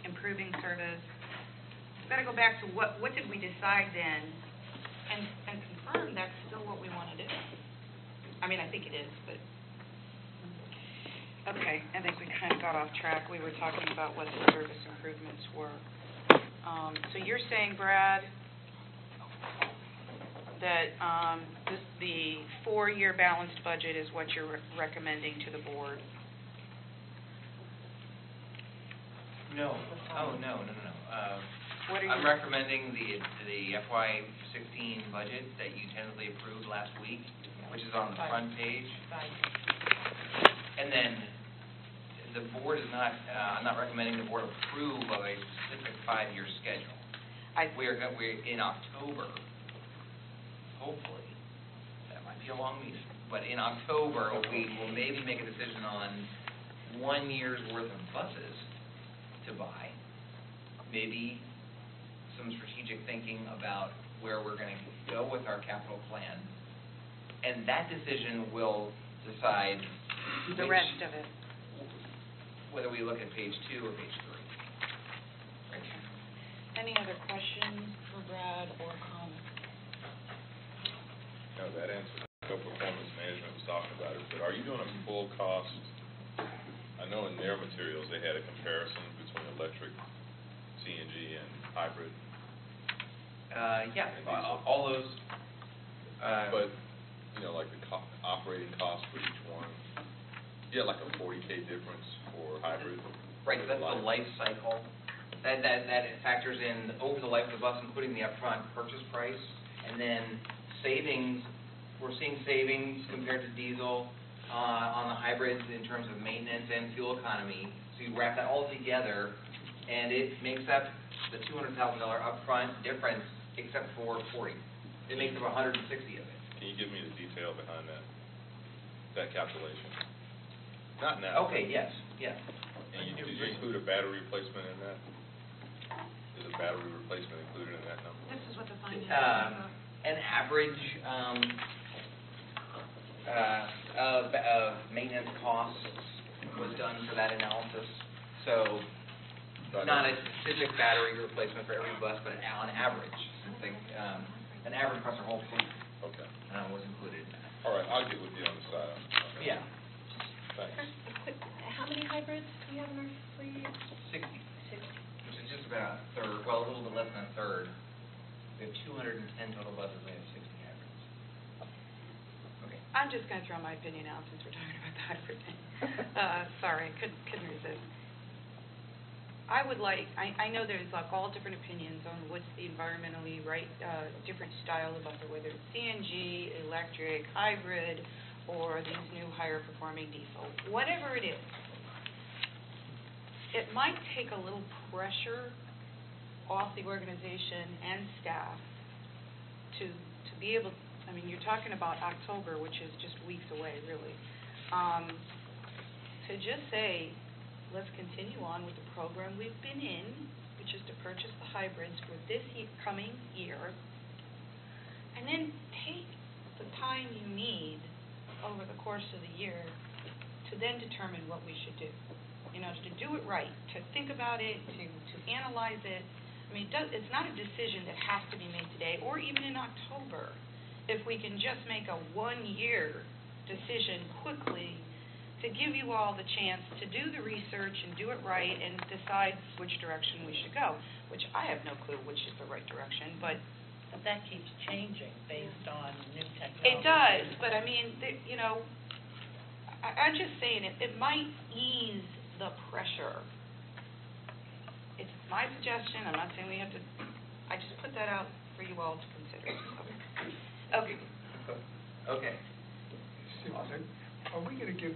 improving service. We've got to go back to what did we decide then, and confirm that's still what we want to do. I mean, I think it is, but... Okay, I think we kind of got off track. We were talking about what the service improvements were. So you're saying, Brad, that the 4-year balanced budget is what you're recommending to the board? No. Oh, no. What are I'm you... recommending the FY16 budget that you tentatively approved last week, which is on the front page. And then the board is not, I'm not recommending the board approve of a specific 5-year schedule. We're in October, hopefully, that might be a long meeting, but in October, we will maybe make a decision on 1 year's worth of buses to buy, maybe some strategic thinking about where we're going to go with our capital plan, and that decision will decide the rest of it. Whether we look at page 2 or page 3. Okay. Any other questions for Brad or cost, I know in their materials, they had a comparison between electric, CNG, and hybrid. Yeah, all those, But, you know, like the operating cost for each one, you had like a 40K difference for hybrid. right, so that's the life cycle. That factors in over the life of the bus, including the upfront purchase price, and then savings. We're seeing savings compared to diesel on the hybrids in terms of maintenance and fuel economy. So you wrap that all together, and it makes up the $200,000 upfront difference, except for 40. It makes up 160 of it. Can you give me the detail behind that calculation? Not now. Okay, yes. And did you include a battery replacement in that? Is a battery replacement included in that number? This is what the findings An average of maintenance costs was done for that analysis. So not a specific battery replacement for every bus, but on average. I think an average across our whole fleet Okay. was included. All right, I'll get with you on the side. Yeah, Thanks. How many hybrids do you have in our fleet? 60, which is just about a third, well, a little bit less than a third. We have 210 total buses, we have 60 hybrids. Okay. I'm just going to throw my opinion out since we're talking about the hybrid thing. Sorry, couldn't resist. I would like, I know there's like all different opinions on what's the environmentally right, different style of bus, whether it's CNG, electric, hybrid, or these new higher performing diesel. Whatever it is, it might take a little pressure off the organization and staff to be able, I mean, you're talking about October, which is just weeks away, really, to just say, let's continue on with the program we've been in, which is to purchase the hybrids for this coming year, and then take the time you need over the course of the year to then determine what we should do. You know, to do it right, to think about it, to analyze it. I mean, it's not a decision that has to be made today or even in October. If we can just make a one-year decision quickly to give you all the chance to do the research and do it right and decide which direction we should go, which I have no clue which is the right direction, but that keeps changing based on new technology. it does, but I mean, you know, I'm just saying it might ease the pressure. It's my suggestion, I'm not saying we have to, I just put that out for you all to consider. Okay. Okay. Susan, are we going to give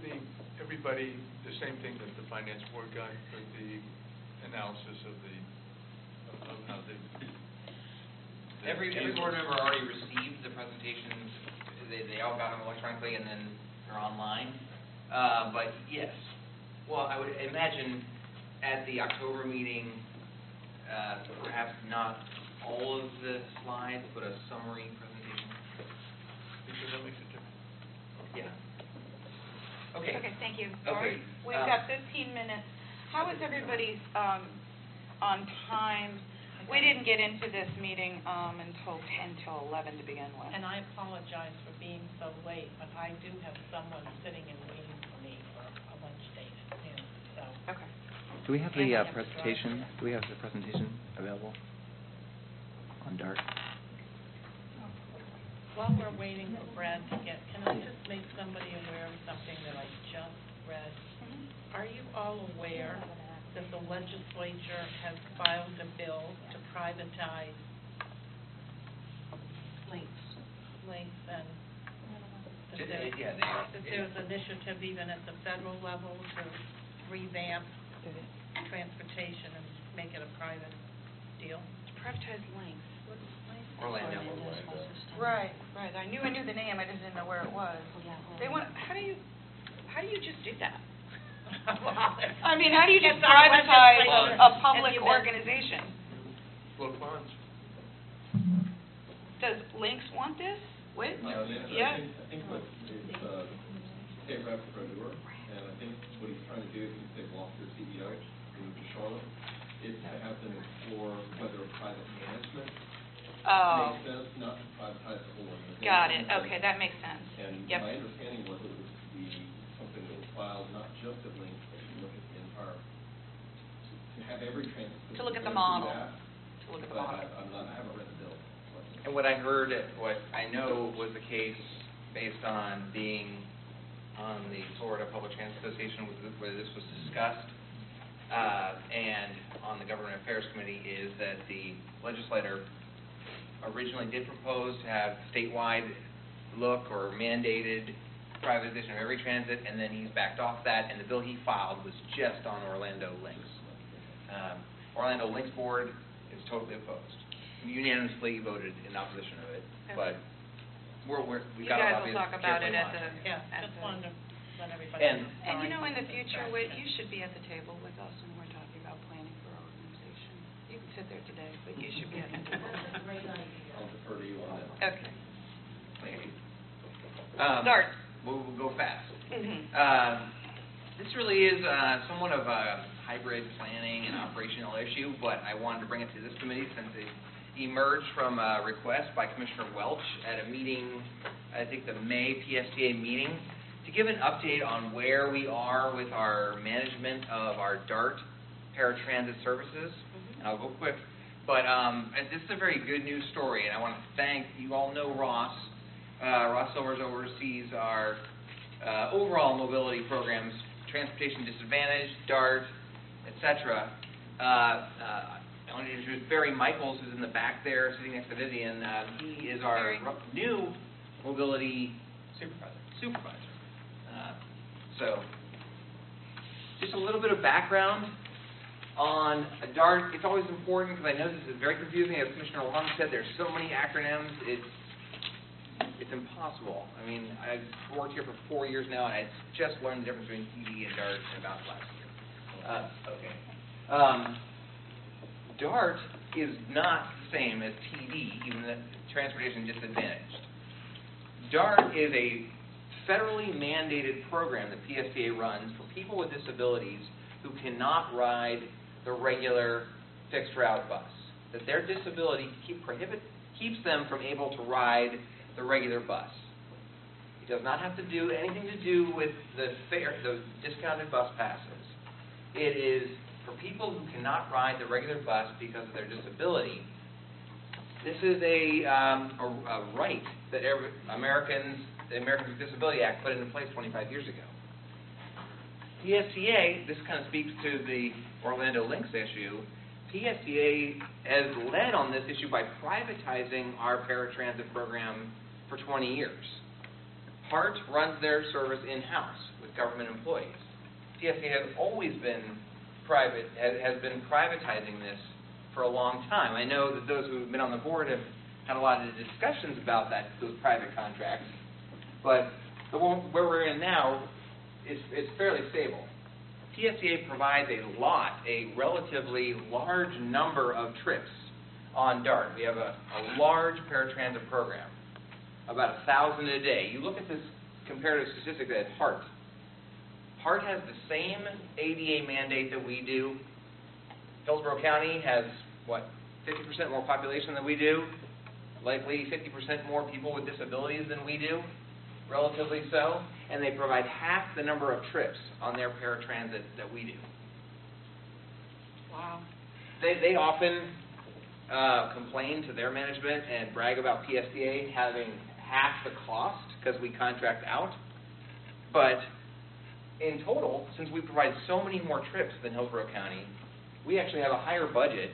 everybody the same thing that the finance board got for the analysis of how they... Every board member already received the presentations. They all got them electronically and then they're online. But yes, well, I would imagine at the October meeting, perhaps not all of the slides, but a summary presentation. Because that makes a difference. Yeah. Okay. Okay, thank you. Okay. All right, we've got 15 minutes. How is everybody's on time? We didn't get into this meeting until 10 till 11 to begin with. And I apologize for being so late, but I do have someone sitting and waiting for me for a lunch date at noon, so. Okay. Do we have And the I have to presentation? drive. Do we have the presentation available on DART? While we're waiting for Brad to get, can I just make somebody aware of something that I just read? Are you all aware that the legislature has filed a bill to privatize links and that there's initiative even at the federal level to revamp transportation and make it a private deal? Privatize links. Orlando. Right. I knew the name, I just didn't know where it was. They want, how do you just do that? I mean, how do you just It's our privatize legislature. a public Have you been- organization? Well, funds. Does Links want this? Wait, I think what it's State Rep for Newer, and I think what he's trying to do is they've lost their CEO, moved to Charlotte, is to have them explore whether private management makes sense, not to privatize the whole organization. Got it, okay, that makes sense. And Yep. my understanding was it was to be something that was just at Link, but to look at the entire, to have every transit system. To look at the go through model. that. To look at the But model. I haven't read the bill. And what I heard, what I know was the case based on being on the Florida Public Transit Association where this was discussed, and on the Government Affairs Committee, is that the legislator originally did propose to have statewide look or mandated privatization of every transit, and then he's backed off that, and the bill he filed was just on Orlando Links. Orlando Links Board is totally opposed. Unanimously voted in opposition of it, but we've got a You guys will talk about it at the... Yeah, at just the- wanted to let everybody And- know. And you know, in the future, you should be at the table with us when we're talking about planning for our organization. You can sit there today, but you should be at the table. I'll defer to you on that. Okay. Maybe. Start. We'll go fast. Mhm. This really is somewhat of a hybrid planning and operational issue, but I wanted to bring it to this committee since it emerged from a request by Commissioner Welch at a meeting, I think the May PSTA meeting, to give an update on where we are with our management of our DART paratransit services. And I'll go quick. But this is a very good news story, and I want to thank, you all know Ross. Ross Silvers oversees our overall mobility programs, Transportation Disadvantage, DART, etc. I want to introduce Barry Michaels, who's in the back there, sitting next to Vivian. He is our new mobility supervisor. So, just a little bit of background on DART. It's always important because I know this is very confusing. As Commissioner Long said, there's so many acronyms. It's impossible. I mean, I've worked here for 4 years now, and I just learned the difference between TD and DART in about last year. DART is not the same as TD, even the Transportation Disadvantaged. DART is a federally mandated program that PSTA runs for people with disabilities who cannot ride the regular fixed route bus. That their disability keeps them from able to ride the regular bus. It does not have to do anything to do with the discounted bus passes. It is for people who cannot ride the regular bus because of their disability. This is a right that the Americans with Disability Act put into place 25 years ago. PSTA, this kind of speaks to the Orlando Links issue. PSTA has led on this issue by privatizing our paratransit program for 20 years. HART runs their service in-house with government employees. PSTA has always been has been privatizing this for a long time. I know that those who have been on the board have had a lot of discussions about those private contracts, but the one where we're in now is fairly stable. PSTA provides a relatively large number of trips on DART. We have a large paratransit program, about 1,000 a day. You look at this comparative statistic at HART. HART has the same ADA mandate that we do. Hillsborough County has, 50% more population than we do, likely 50% more people with disabilities than we do, relatively so, and they provide half the number of trips on their paratransit that we do. Wow. They often complain to their management and brag about PSTA having half the cost because we contract out, but in total, since we provide so many more trips than Hillsborough County, we actually have a higher budget,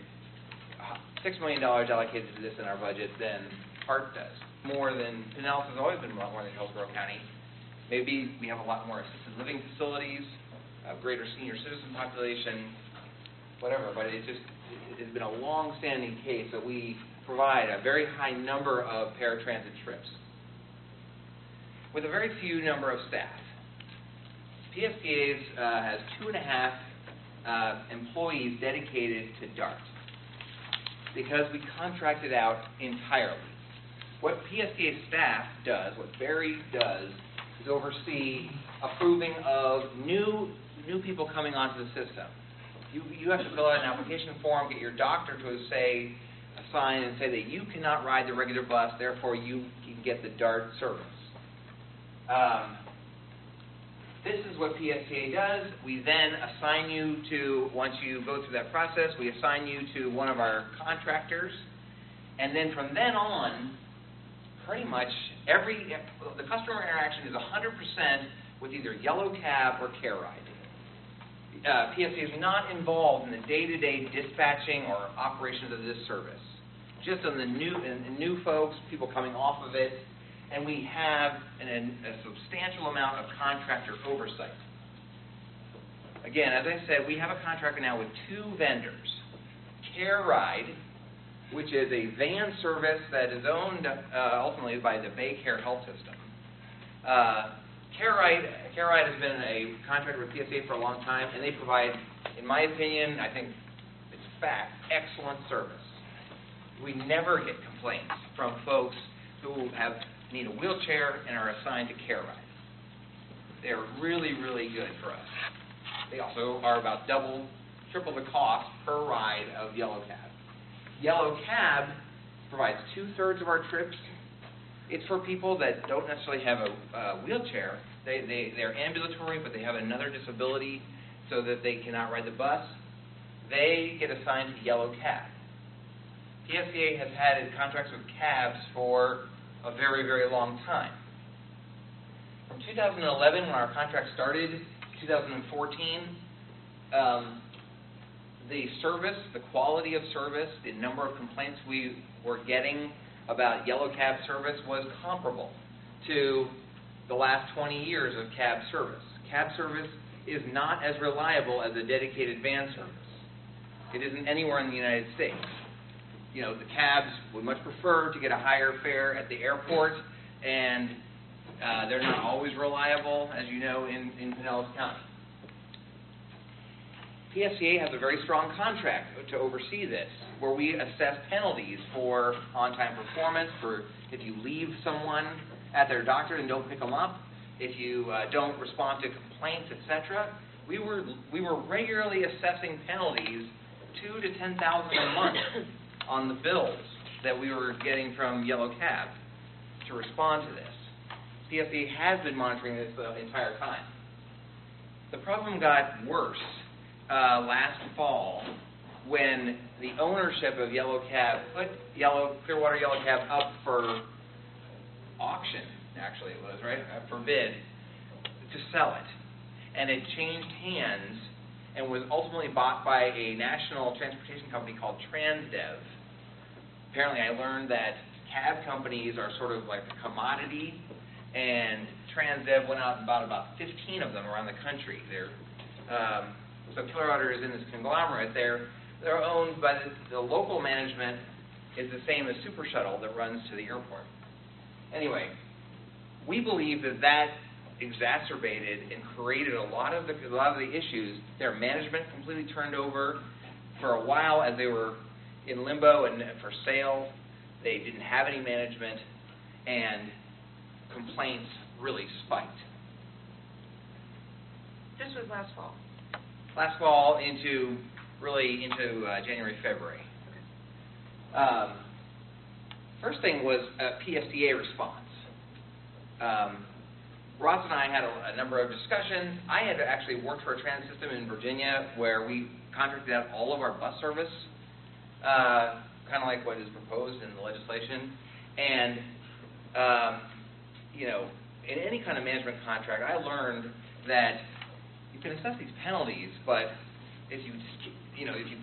$6 million allocated to this in our budget than HART does. Pinellas has always been a lot more than Hillsborough County. Maybe we have a lot more assisted living facilities, a greater senior citizen population, whatever, but it has been a long-standing case that we provide a very high number of paratransit trips with a very few number of staff. PSTA has 2.5 employees dedicated to DART because we contracted out entirely. What PSTA staff does, what Barry does, is oversee approving of new people coming onto the system. You have to fill out an application form, get your doctor to sign and say that you cannot ride the regular bus, therefore you can get the DART service. this is what PSCA does. We then assign you to, once you go through that process, we assign you to one of our contractors. And then from then on, pretty much the customer interaction is 100% with either Yellow Cab or Care Ride. PSCA is not involved in the day-to-day dispatching or operations of this service. Just on the new folks, people coming off of it, and we have a substantial amount of contractor oversight. Again, as I said, we have a contractor now with 2 vendors. Care Ride, which is a van service that is owned ultimately by the Bay Care Health System. Care Ride has been a contractor with PSA for a long time, and they provide, in my opinion, I think it's fact, excellent service. We never get complaints from folks who need a wheelchair and are assigned to Care Ride. They're really, really good for us. They also are about double, triple the cost per ride of Yellow Cab. Yellow Cab provides 2/3 of our trips. It's for people that don't necessarily have a wheelchair. They're ambulatory, but they have another disability so that they cannot ride the bus. They get assigned to Yellow Cab. PSCA has had contracts with cabs for a very, very long time. From 2011, when our contract started, 2014, the service, the quality of service, the number of complaints we were getting about Yellow Cab service was comparable to the last 20 years of cab service. Cab service is not as reliable as a dedicated van service. It isn't anywhere in the United States. You know, the cabs would much prefer to get a higher fare at the airport, and they're not always reliable, as you know, in Pinellas County. PSCA has a very strong contract to oversee this, where we assess penalties for on-time performance, for if you leave someone at their doctor and don't pick them up, if you don't respond to complaints, etc. We were regularly assessing penalties, $2,000 to $10,000 a month on the bills that we were getting from Yellow Cab to respond to this. PSCA has been monitoring this the entire time. The problem got worse last fall when the ownership of Yellow Cab put Clearwater Yellow Cab up for auction, actually it was, right, for bid, to sell it. And it changed hands and was ultimately bought by a national transportation company called Transdev. Apparently I learned that cab companies are sort of like a commodity, and Transdev went out and bought about 15 of them around the country. So Clearwater is in this conglomerate. They're owned by the local management is the same as Super Shuttle that runs to the airport. Anyway, we believe that exacerbated and created a lot of the issues. Their management completely turned over. For a while, as they were in limbo and for sale, they didn't have any management, and complaints really spiked. This was last fall. Last fall into January, February. First thing was a PSDA response. Ross and I had a number of discussions. I had actually worked for a transit system in Virginia where we contracted out all of our bus service, kind of like what is proposed in the legislation. And, in any kind of management contract, I learned that you can assess these penalties, but if you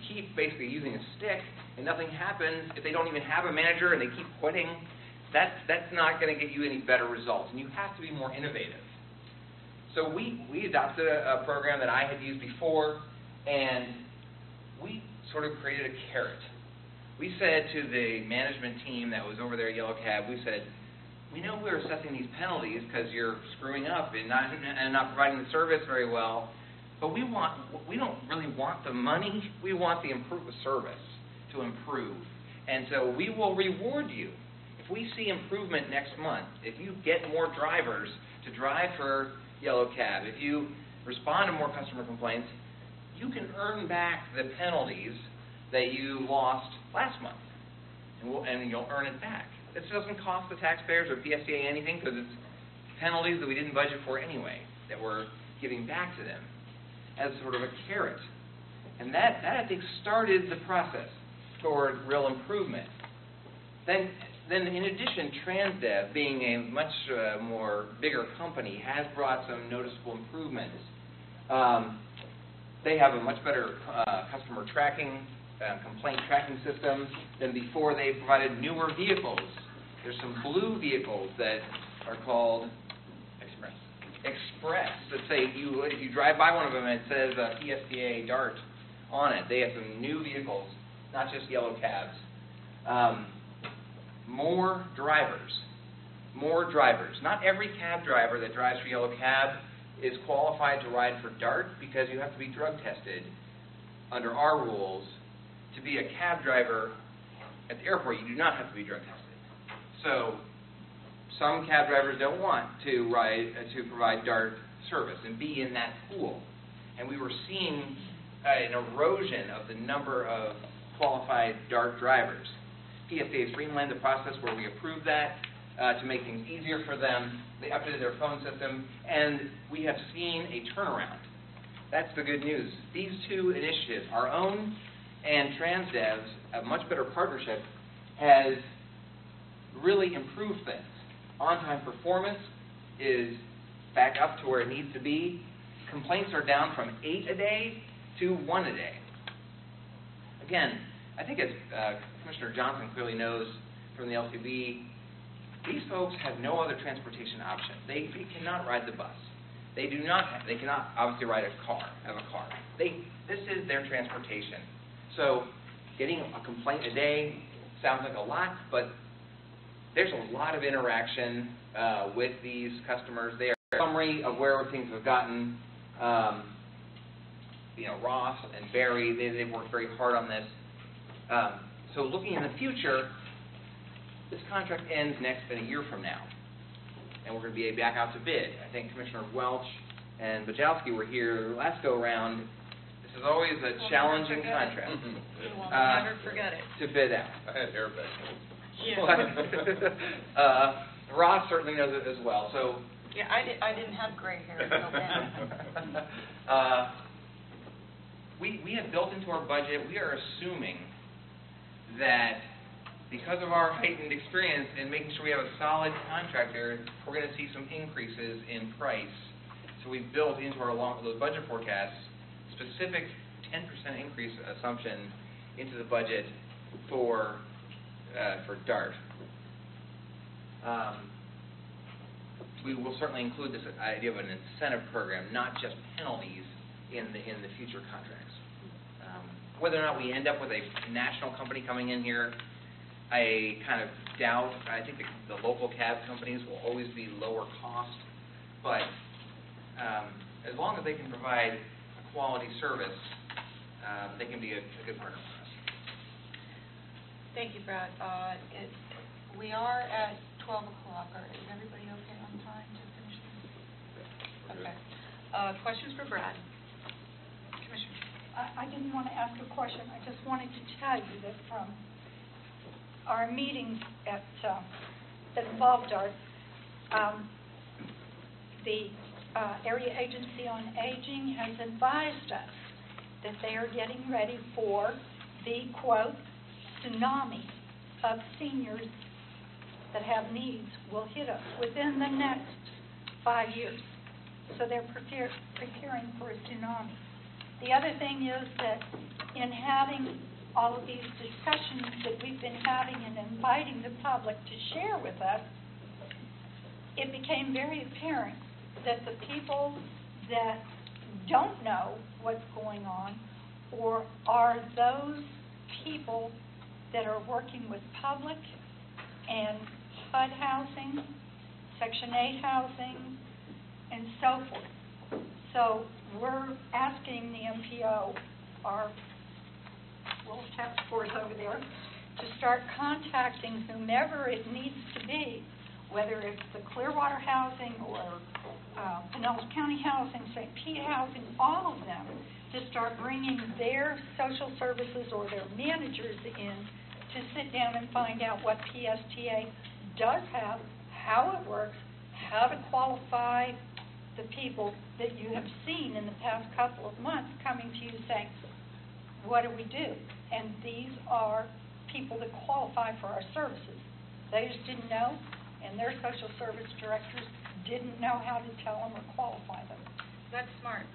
keep basically using a stick and nothing happens, if they don't even have a manager and they keep quitting, that's not going to get you any better results, and you have to be more innovative. So we adopted a program that I had used before, and we sort of created a carrot. We said to the management team that was over there at Yellow Cab, we said, we know we're assessing these penalties because you're screwing up and not providing the service very well, but we don't really want the money. We want the service to improve. And so we will reward you. If we see improvement next month, if you get more drivers to drive for Yellow Cab, if you respond to more customer complaints, you can earn back the penalties that you lost last month, and you'll earn it back. This doesn't cost the taxpayers or PSCA anything because it's penalties that we didn't budget for anyway that we're giving back to them as sort of a carrot. And that I think, started the process toward real improvement. Then in addition, TransDev, being a much more bigger company, has brought some noticeable improvements. They have a much better customer tracking, complaint tracking system than before. They provided newer vehicles. There's some blue vehicles that are called Express that say if you drive by one of them and it says PSTA DART on it. They have some new vehicles, not just yellow cabs. More drivers. Not every cab driver that drives for yellow cab is qualified to ride for DART, because you have to be drug tested under our rules. To be a cab driver at the airport, you do not have to be drug tested. So some cab drivers don't want to provide DART service and be in that pool. And we were seeing an erosion of the number of qualified DART drivers. PSA streamlined the process where we approved that to make things easier for them. They updated their phone system, and we have seen a turnaround. That's the good news. These two initiatives, our own and TransDev's, a much better partnership, has really improved things. On-time performance is back up to where it needs to be. Complaints are down from 8 a day to 1 a day. Again, I think as Commissioner Johnson clearly knows from the LCB, these folks have no other transportation option. They cannot ride the bus. They cannot obviously ride a car. This is their transportation. So getting a complaint a day sounds like a lot, but there's a lot of interaction with these customers. They are a summary of where things have gotten. Ross and Barry, they've worked very hard on this. So looking in the future, this contract ends in a year from now, and we're going to be back out to bid. I think Commissioner Welch and Bajowski were here last go-around. This is always a challenging contract. We will never forget it. To bid out. I had airbags. Yeah. Ross certainly knows it as well. So Yeah, I didn't have gray hair until then. We have built into our budget, we are assuming that because of our heightened experience in making sure we have a solid contractor, we're going to see some increases in price. So we've built into those budget forecasts specific 10% increase assumption into the budget for DART. We will certainly include this idea of an incentive program, not just penalties, in the future contracts. Whether or not we end up with a national company coming in here, I kind of doubt. I think the local cab companies will always be lower cost, but as long as they can provide a quality service, they can be a good partner for us. Thank you, Brad. We are at 12 o'clock. Is everybody okay on time to finish this? Okay. Questions for Brad? Commissioner? I didn't want to ask a question. I just wanted to tell you that from our meetings that involved DART, the Area Agency on Aging has advised us that they are getting ready for the, quote, tsunami of seniors that have needs will hit us within the next 5 years. So they're preparing for a tsunami. The other thing is that in having all of these discussions that we've been having and inviting the public to share with us, it became very apparent that the people that don't know what's going on or are those people that are working with public and HUD housing, Section 8 housing, and so forth. So we're asking the MPO, our little task force over there, to start contacting whomever it needs to be, whether it's the Clearwater Housing or Pinellas County Housing, St. Pete Housing, all of them, to start bringing their social services or their managers in to sit down and find out what PSTA does have, how it works, how to qualify the people that you have seen in the past couple of months coming to you saying, what do we do? And these are people that qualify for our services. They just didn't know, and their social service directors didn't know how to tell them or qualify them. That's smart,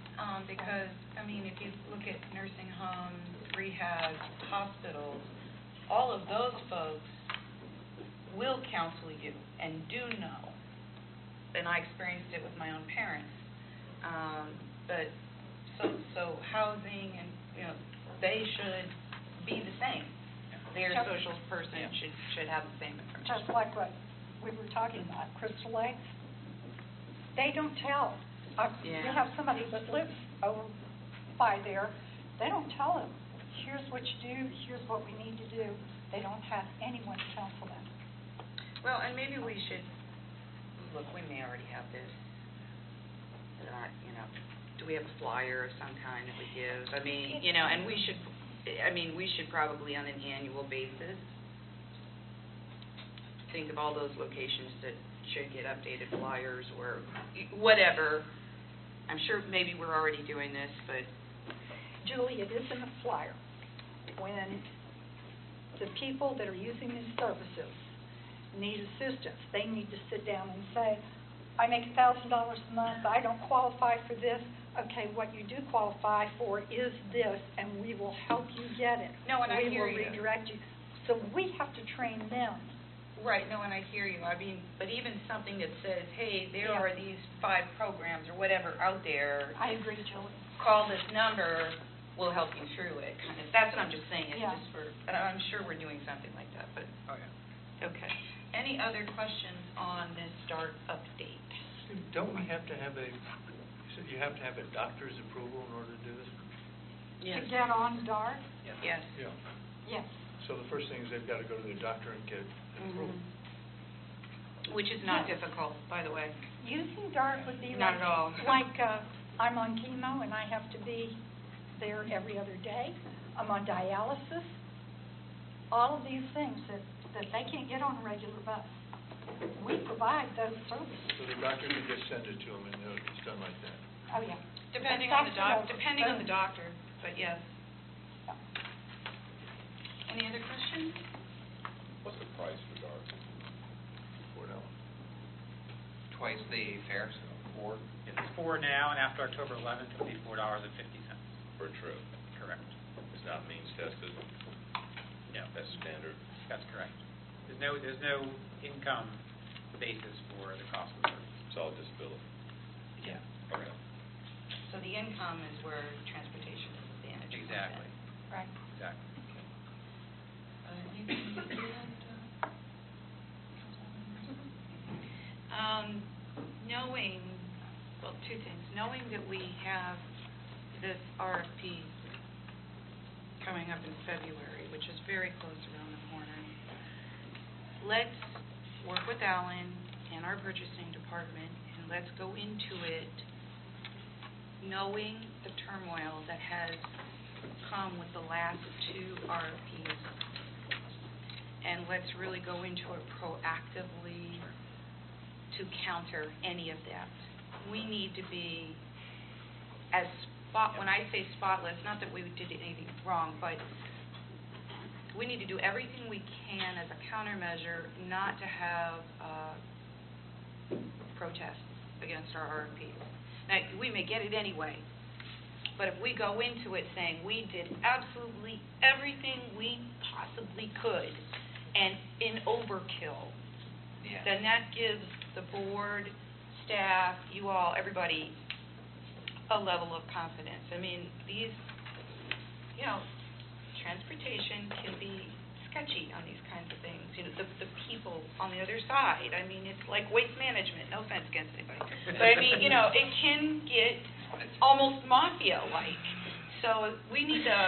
because, I mean, if you look at nursing homes, rehabs, hospitals, all of those folks will counsel you and do know. And I experienced it with my own parents. But so housing and, they should be the same. Their social person should have the same information. Just like what we were talking about, Crystal Lakes. They don't tell. We have somebody that lives over by there. They don't tell them, here's what you do, here's what we need to do. They don't have anyone to counsel them. Well, and maybe we should, look, we may already have this, do we have a flyer of some kind that we give? I mean, and we should probably on an annual basis think of all those locations that should get updated flyers or whatever. I'm sure maybe we're already doing this, but... Julie, it isn't a flyer. When the people that are using these services need assistance, they need to sit down and say, I make $1,000 a month, I don't qualify for this. Okay, what you do qualify for is this, and we will help you get it. No, and I hear you. We will redirect you. So we have to train them. Right, no, and I hear you. I mean, but even something that says, hey, there are these 5 programs or whatever out there. I agree, Julie. Call this number, we'll help you through it. Kind of. That's what I'm just saying. It's just for, and I'm sure we're doing something like that, but. Okay. Any other questions on this START update? Don't we have to have you said you have to have a doctor's approval in order to do this? Yes. To get on DART? Yes. Yeah. Yes. So the first thing is they've got to go to their doctor and get approval. Which is not difficult, by the way. Using DART would be Not at all. like I'm on chemo and I have to be there every other day. I'm on dialysis. All of these things that they can't get on a regular bus. We provide those services. So the doctor can just send it to them and it's done like that? Oh, yeah. Depending on the doctor, but yes. Any other questions? What's the price for DART? $4. Twice the fare, so 4. It's 4 now, and after October 11th, it'll be $4.50. Per trip? Correct. It's not means tested? No. That's standard? That's correct. There's no income basis for the cost of the service. It's all disability? Yeah. Okay. So the income is where transportation is advantage. Exactly. Right. Exactly. Knowing, well, 2 things. Knowing that we have this RFP coming up in February, which is very close around the corner, let's work with Alan and our purchasing department, and let's go into it knowing the turmoil that has come with the last 2 RFPs. And let's really go into it proactively to counter any of that. We need to be as when I say spotless, not that we did anything wrong, but we need to do everything we can as a countermeasure not to have protests against our RFPs. Now, we may get it anyway, but if we go into it saying we did absolutely everything we possibly could and in overkill, then that gives the board, staff, you all, everybody, a level of confidence. I mean, these, transportation can be sketchy on these kinds of things. The people on the other side, I mean, it's like waste management, no offense against anybody. But I mean, it can get almost mafia-like. So we need to,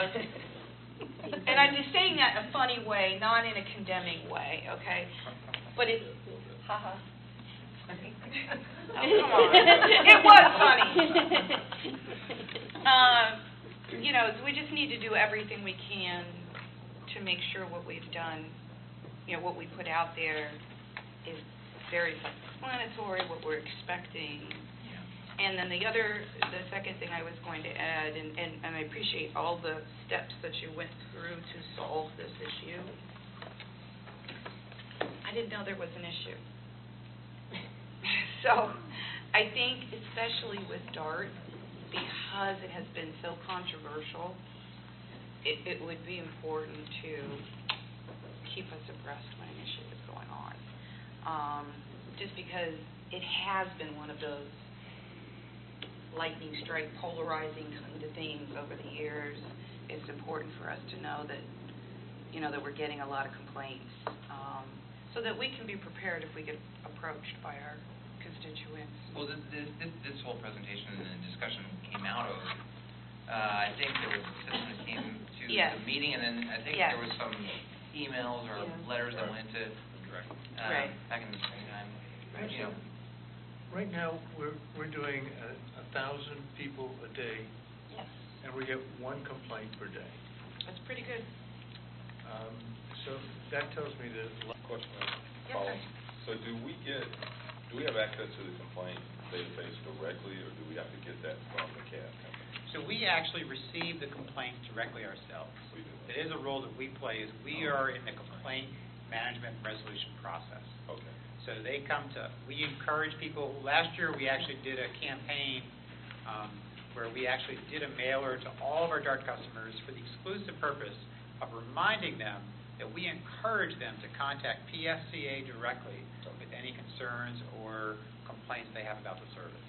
and I'm just saying that in a funny way, not in a condemning way, okay? But it's, haha. Oh, come on. It was funny. So we just need to do everything we can to make sure what we've done, what we put out there is very self-explanatory, what we're expecting. And then the second thing I was going to add, and I appreciate all the steps that you went through to solve this issue. I didn't know there was an issue. So I think especially with DART, because it has been so controversial, it would be important to keep us abreast when an issue is going on. Just because it has been one of those lightning strike, polarizing kind of things over the years, it's important for us to know that, that we're getting a lot of complaints, so that we can be prepared if we get approached by our constituents. Well, this whole presentation and discussion came out of, I think there was a citizen that came to Yes. the meeting, and then I think Yes. there was some emails or letters that went to, Right. back in the springtime. Right now, we're doing 1,000 people a day, Yes, and we get one complaint per day. that's pretty good. So that tells me that. Question, Yes, follow. sir. So do we have access to the complaint database directly, or do we have to get that from the CAD company? So we actually receive the complaints directly ourselves. We do. It is a role that we play, is we are in the complaint management resolution process. Okay. So they come to, we encourage people, last year we actually did a campaign where we actually did a mailer to all of our DART customers for the exclusive purpose of reminding them that we encourage them to contact PSCA directly with any concerns or complaints they have about the service.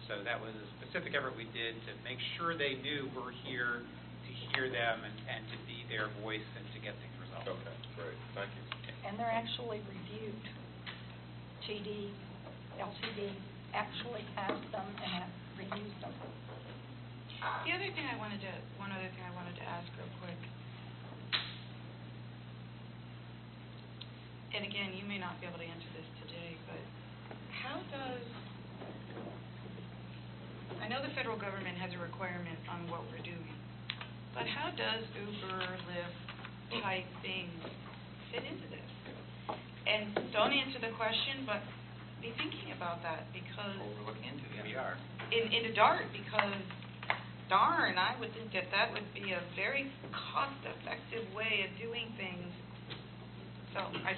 So that was a specific effort we did to make sure they knew we're here to hear them and to be their voice and to get things resolved. Okay, great, thank you. And they're actually reviewed. TD, LCD actually has them and reviews them. One other thing I wanted to ask real quick. And again, you may not be able to answer this today, but I know the federal government has a requirement on what we're doing, but how does Uber, Lyft type things fit into this? And don't answer the question, but be thinking about that, because What we're looking into, We are. into DART, because darn, I would think that would be a very cost-effective way of doing things. So I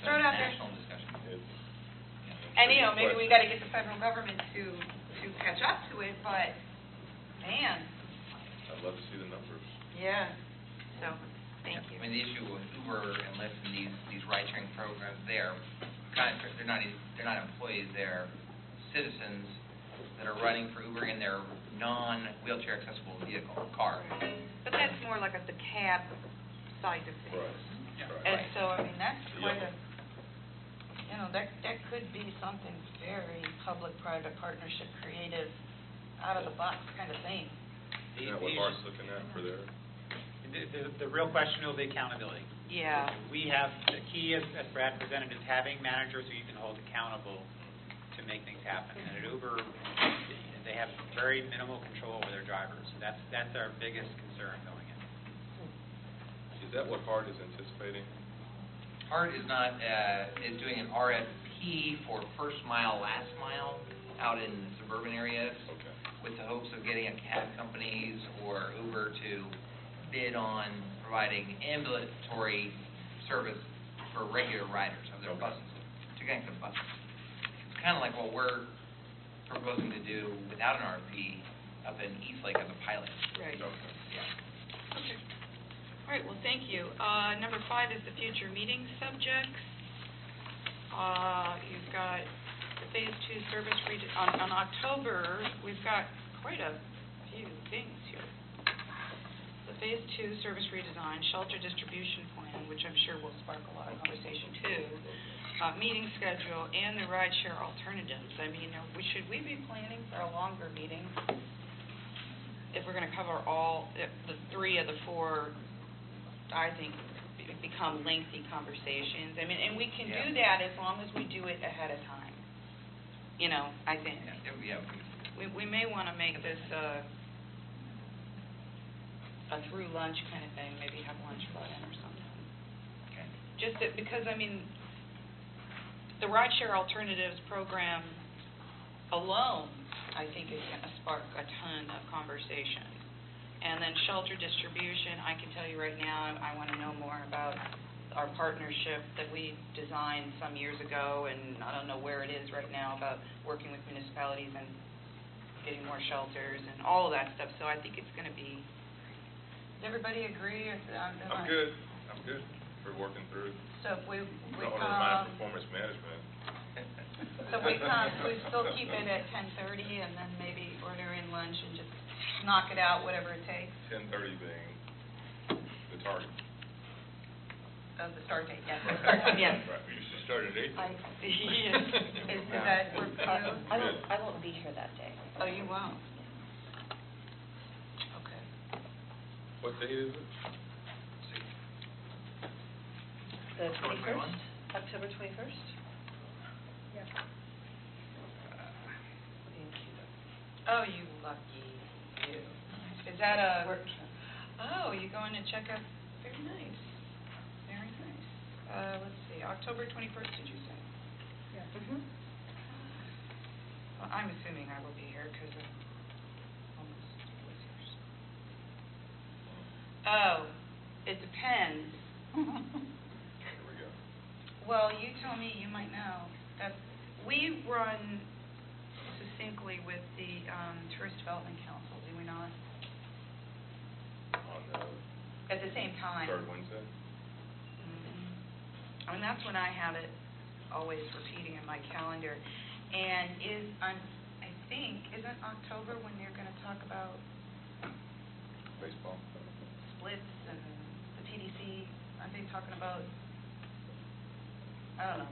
start out there, National discussion. and maybe we got to get the federal government to catch up to it, but man, I'd love to see the numbers. yeah. So thank you. I mean, the issue with Uber and Lyft and these ride-sharing programs, they're not employees, they're citizens that are running for Uber in their non-wheelchair accessible vehicle, car. But that's more like the cab side of things. Right. Yeah. And so, I mean, that's quite Yeah. that could be something very public-private partnership, creative, out-of-the-box kind of thing. Isn't that what Mark's looking at for their? The real question will be accountability. Yeah. We have, the key, as Brad presented, is having managers who you can hold accountable to make things happen. And at Uber, they have very minimal control over their drivers. That's our biggest concern going in. Is that what HART is anticipating? HART is doing an RFP for first mile, last mile out in suburban areas Okay. with the hopes of getting a cab companies or Uber to bid on providing ambulatory service for regular riders of their buses, to connect the buses. It's kind of like what we're proposing to do without an RFP up in Eastlake as a pilot. Right. Okay. Yeah. Okay. All right, well, thank you. Number 5 is the future meeting subjects. You've got the Phase 2 service on October, we've got quite a few things here. The Phase 2 service redesign, shelter distribution plan, which I'm sure will spark a lot of conversation too, meeting schedule, and the rideshare alternatives. I mean, should we be planning for a longer meeting if we're going to cover all, the 3 of the 4, I think, become lengthy conversations? I mean, and we can do that as long as we do it ahead of time. I think. Yeah. We may want to make this a through lunch kind of thing, maybe have lunch brought in or something. Okay. Just because, I mean, the rideshare alternatives program, alone, I think is going to spark a ton of conversation. And then shelter distribution, I can tell you right now, I want to know more about our partnership that we designed some years ago, and I don't know where it is right now, about working with municipalities and getting more shelters and all of that stuff. So I think it's going to be, does everybody agree? I'm good. We're working through. So if we Don't want to remind performance management. So we still keep it at 10:30 and then maybe order in lunch and just knock it out, whatever it takes. 10:30 being the target. The start date, yes. The start date, yes. Right, we used to start at 8. Is that for you? I won't be here that day. Oh, you won't? Okay. What date is it? The 21st? 21st? October 21st? Yes. In Cuba. Oh, you lucky you. Is that a... Work trip. Oh, you going to check out? Very nice. Very nice. Let's see, October 21st, did you say? Yes. Mm-hmm. Well, I'm assuming I will be here because of almost listeners. Oh, it depends. Here we go. Well, you tell me, you might know. We run succinctly with the Tourist Development Council, do we not? On the At the same time. third Wednesday? I mean, that's when I have it always repeating in my calendar. And I think, isn't October when you're going to talk about Baseball? splits and the PDC? Aren't they talking about, I don't know,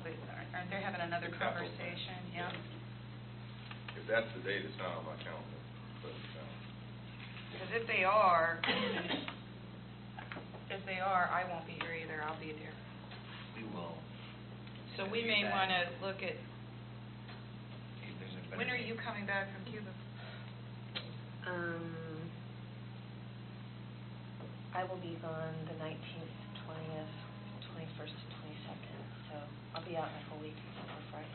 aren't they having another The capital conversation? plan. Yeah. If that's the date, it's not on my calendar, but, Because if they are, I won't be here either. I'll be there. We will. So we do may that. want to look at, See if there's a better when are date. you coming back from Cuba? I will be gone the 19th, 20th, 21st, and 22nd, so I'll be out my whole week before Friday.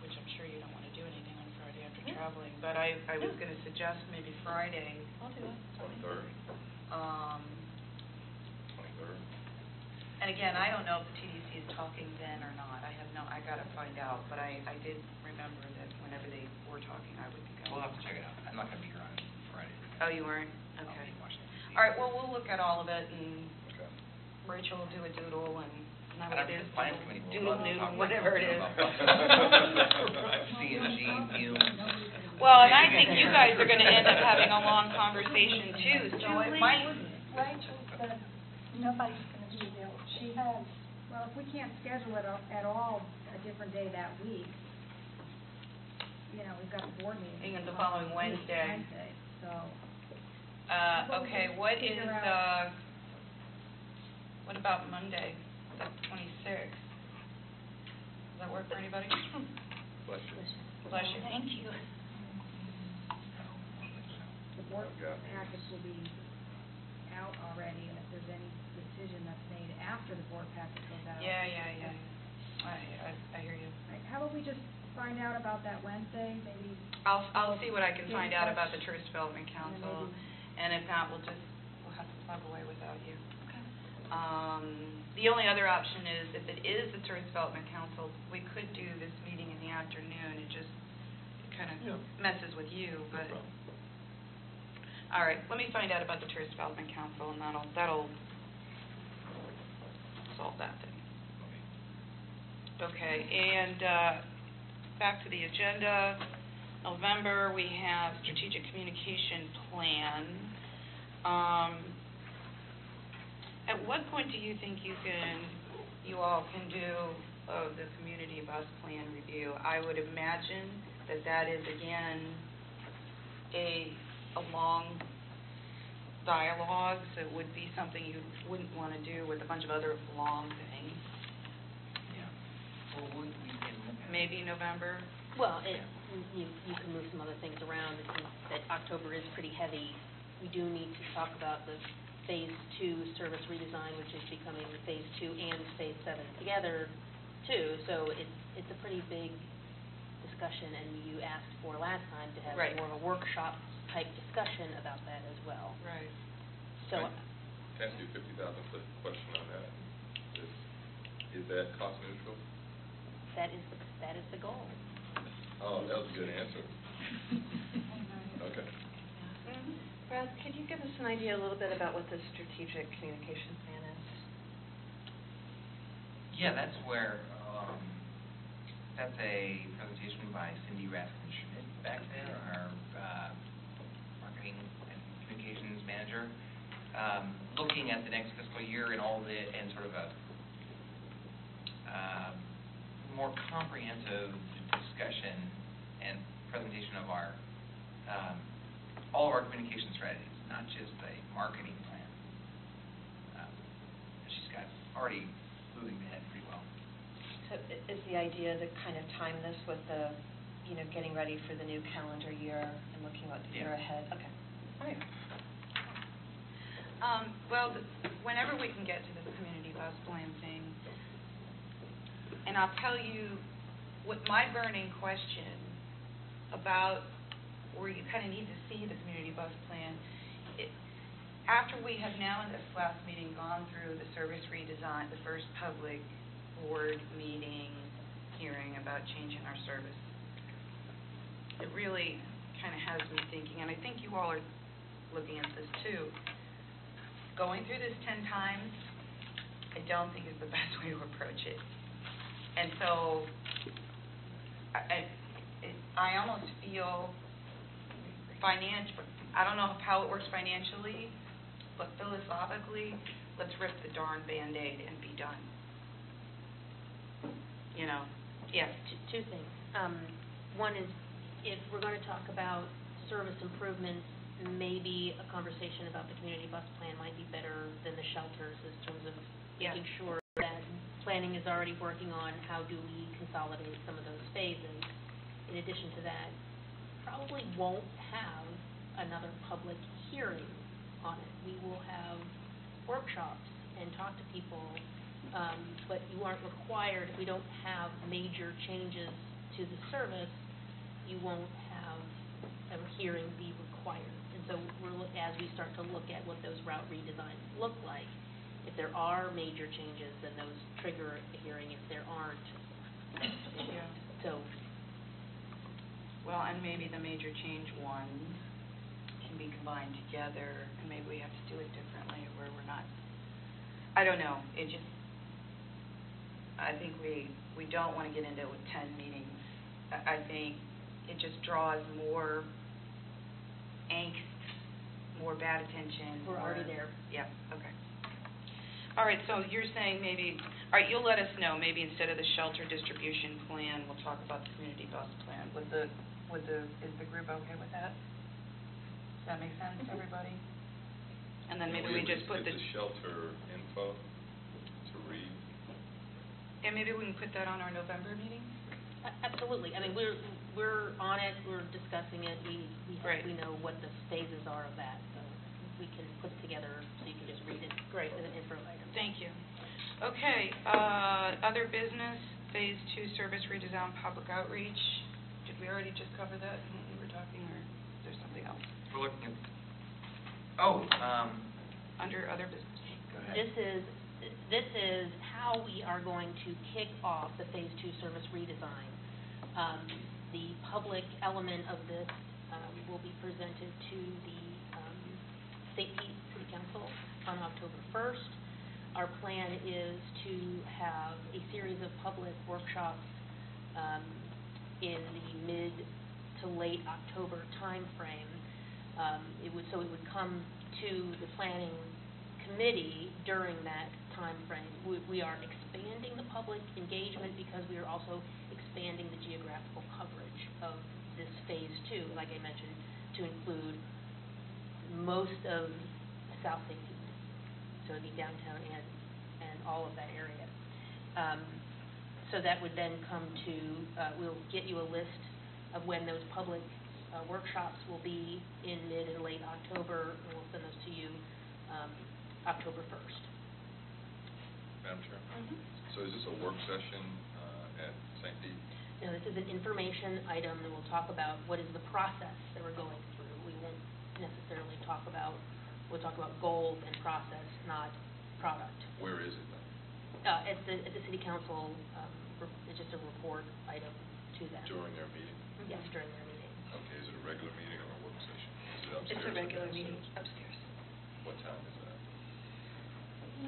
Which I'm sure you don't want to do anything on Friday after traveling, but I was going to suggest maybe Friday. I'll do it. 23rd? 23rd? And again, I don't know if the TDC is talking then or not. I got to find out, but I did remember that whenever they were talking, I would be going. We'll have to check it out. I'm not going to be here on Friday. Oh, you weren't? I'll Okay. be in Washington, D.C. All right, well, we'll look at all of it, and Okay. Rachel will do a doodle, and not And what I'm it sure is. the finance committee will Doodle love to noodle, talk whatever it is. about CNG, fumes. Well, and I think you guys are going to end up having a long conversation, too, so it might... Rachel said nobody's going to be there. She has, Well, if we can't schedule it at all a different day that week, you know, we've got the board meeting. And the following Wednesday. So. Okay, what is, Figure out- what about Monday, the 26th? Does that work for anybody? Bless you. Bless you. Thank you. The board Okay. package will be out already, and if there's any decision that's made after the board package goes out. Yeah. I hear you. Right, how about we just find out about that Wednesday, maybe? I'll see what I can Get in find out touch, about the Tourist Development and then Council, maybe- and if not, we'll have to plug away without you. Okay. The only other option is, if it is the Tourist Development Council, we could do this meeting in the afternoon. It just kind of messes with you, but... All right, let me find out about the Tourist Development Council, and that'll solve that thing. Okay, and back to the agenda. November, we have Strategic Communication Plan. At what point do you think you all can do the community bus plan review? I would imagine that is, again, a long dialogue, so it would be something you wouldn't want to do with a bunch of other long things. Yeah. Well, we can. Maybe November? Well, you can move some other things around, and since that October is pretty heavy, we do need to talk about the Phase 2 service redesign, which is becoming Phase 2 and Phase 7 together, too, so it's a pretty big discussion, and you asked for last time to have Right. more of a workshop-type discussion about that as well. Right. So, Can I ask you a 50,000-foot question on that? Is that cost neutral? that is the goal. Oh, that was a good answer. Okay. Brad, could you give us an idea a little bit about what the strategic communication plan is? Yeah, that's where, that's a presentation by Cindy Raskin-Schmidt back there, our marketing and communications manager, looking at the next fiscal year and all of it, and sort of a more comprehensive discussion and presentation of our all of our communication strategies, not just a marketing plan. She's got already moving ahead pretty well. So is the idea to kind of time this with the, getting ready for the new calendar year and looking at the year ahead? Okay. All right. Well, whenever we can get to this community bus plan thing, and I'll tell you what my burning question about where you kind of need to see the community bus plan, after we have now in this last meeting gone through the service redesign, the first public board meeting hearing about changing our service, it really kind of has me thinking, and I think you all are looking at this too, going through this 10 times, I don't think is the best way to approach it. And so I almost feel I don't know how it works financially, but philosophically, let's rip the darn Band-Aid and be done. Yes. Two things. One is, if we're going to talk about service improvements, maybe a conversation about the community bus plan might be better than the shelters in terms of making sure that planning is already working on how do we consolidate some of those phases. In addition to that, probably won't have another public hearing on it. We will have workshops and talk to people, but you aren't required, if we don't have major changes to the service, you won't have a hearing be required. And so as we start to look at what those route redesigns look like, if there are major changes, then those trigger a hearing. If there aren't, so. Well, and maybe the major change ones can be combined together, and maybe we have to do it differently where we're not, I don't know, I think we don't want to get into it with 10 meetings. I think it just draws more angst, more bad attention. We're already there. Yeah, okay. All right, so you're saying maybe, all right, you'll let us know, maybe instead of the shelter distribution plan, we'll talk about the community bus plan. Is the group okay with that? Does that make sense, everybody? And then maybe we just put the shelter info to read. And maybe we can put that on our November meeting? Absolutely. I mean, we're on it, we're discussing it, we know what the phases are of that, so we can put it together so you can just read it. Great. As an info item. Thank you. Okay, other business, phase 2 service redesign, public outreach. Did we already just cover that when we were talking, or is there something else? We're looking at, Under other business. go ahead. This is how we are going to kick off the phase 2 service redesign. The public element of this will be presented to the St. Pete City Council on October 1st. Our plan is to have a series of public workshops in the mid to late October timeframe. It would come to the planning committee during that timeframe. We are expanding the public engagement because we are also expanding the geographical coverage of this phase 2, like I mentioned, to include most of South St. Pete, so the downtown and all of that area. So that would then come to, we'll get you a list of when those public workshops will be in mid and late October, and we'll send those to you October 1st. Madam Chair? So is this a work session at St. Pete? you know, this is an information item, and we'll talk about what is the process that we're going through. We won't necessarily talk about, we'll talk about goals and process, not product. Where is it then? At the city council, it's just a report item to them. During their meeting? Yes, during their meeting. Okay, is it a regular meeting or a work session? Is it upstairs? It's a or regular downstairs? meeting upstairs. What time is that?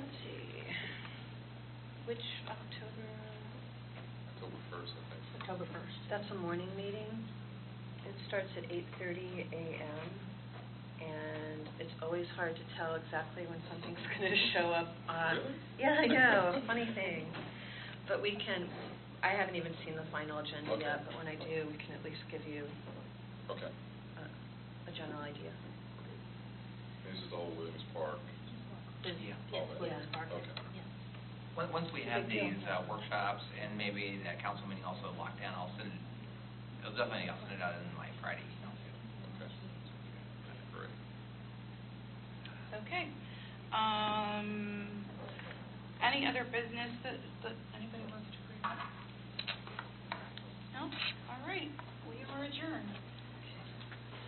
Let's see. Which October? October 1st, I think. October 1st. That's a morning meeting. It starts at 8:30 a.m. and it's always hard to tell exactly when something's going to show up on. Really? Yeah, I know, funny thing. But we can, I haven't even seen the final agenda Okay. yet, but when I do, we can at least give you Okay. a general idea. This is the whole Williams Park. Yeah. Yes, all that. Williams Park. Okay. Yes. Once we have these workshops and maybe that council meeting also locked down, I'll send it out in my Friday email too. Okay. Great. Okay. Any other business that anybody wants to bring up? No? All right, we are adjourned.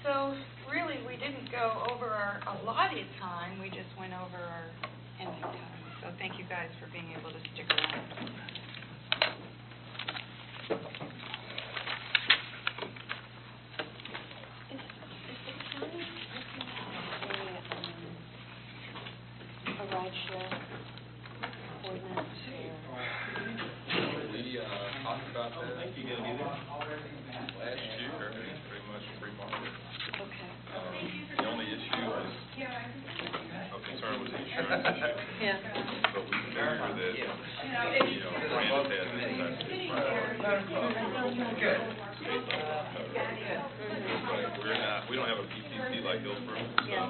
So really, we didn't go over our allotted time, we just went over our ending time. So thank you guys for being able to stick around. Is the county looking at a rideshare ordinance We talked about that last year. Everything's pretty much free market. Okay. The only issue was, of concern was the insurance issue. Yeah. But we figure that, transit has its priority. Good. But we don't have a PCC like Hillsborough. Yeah.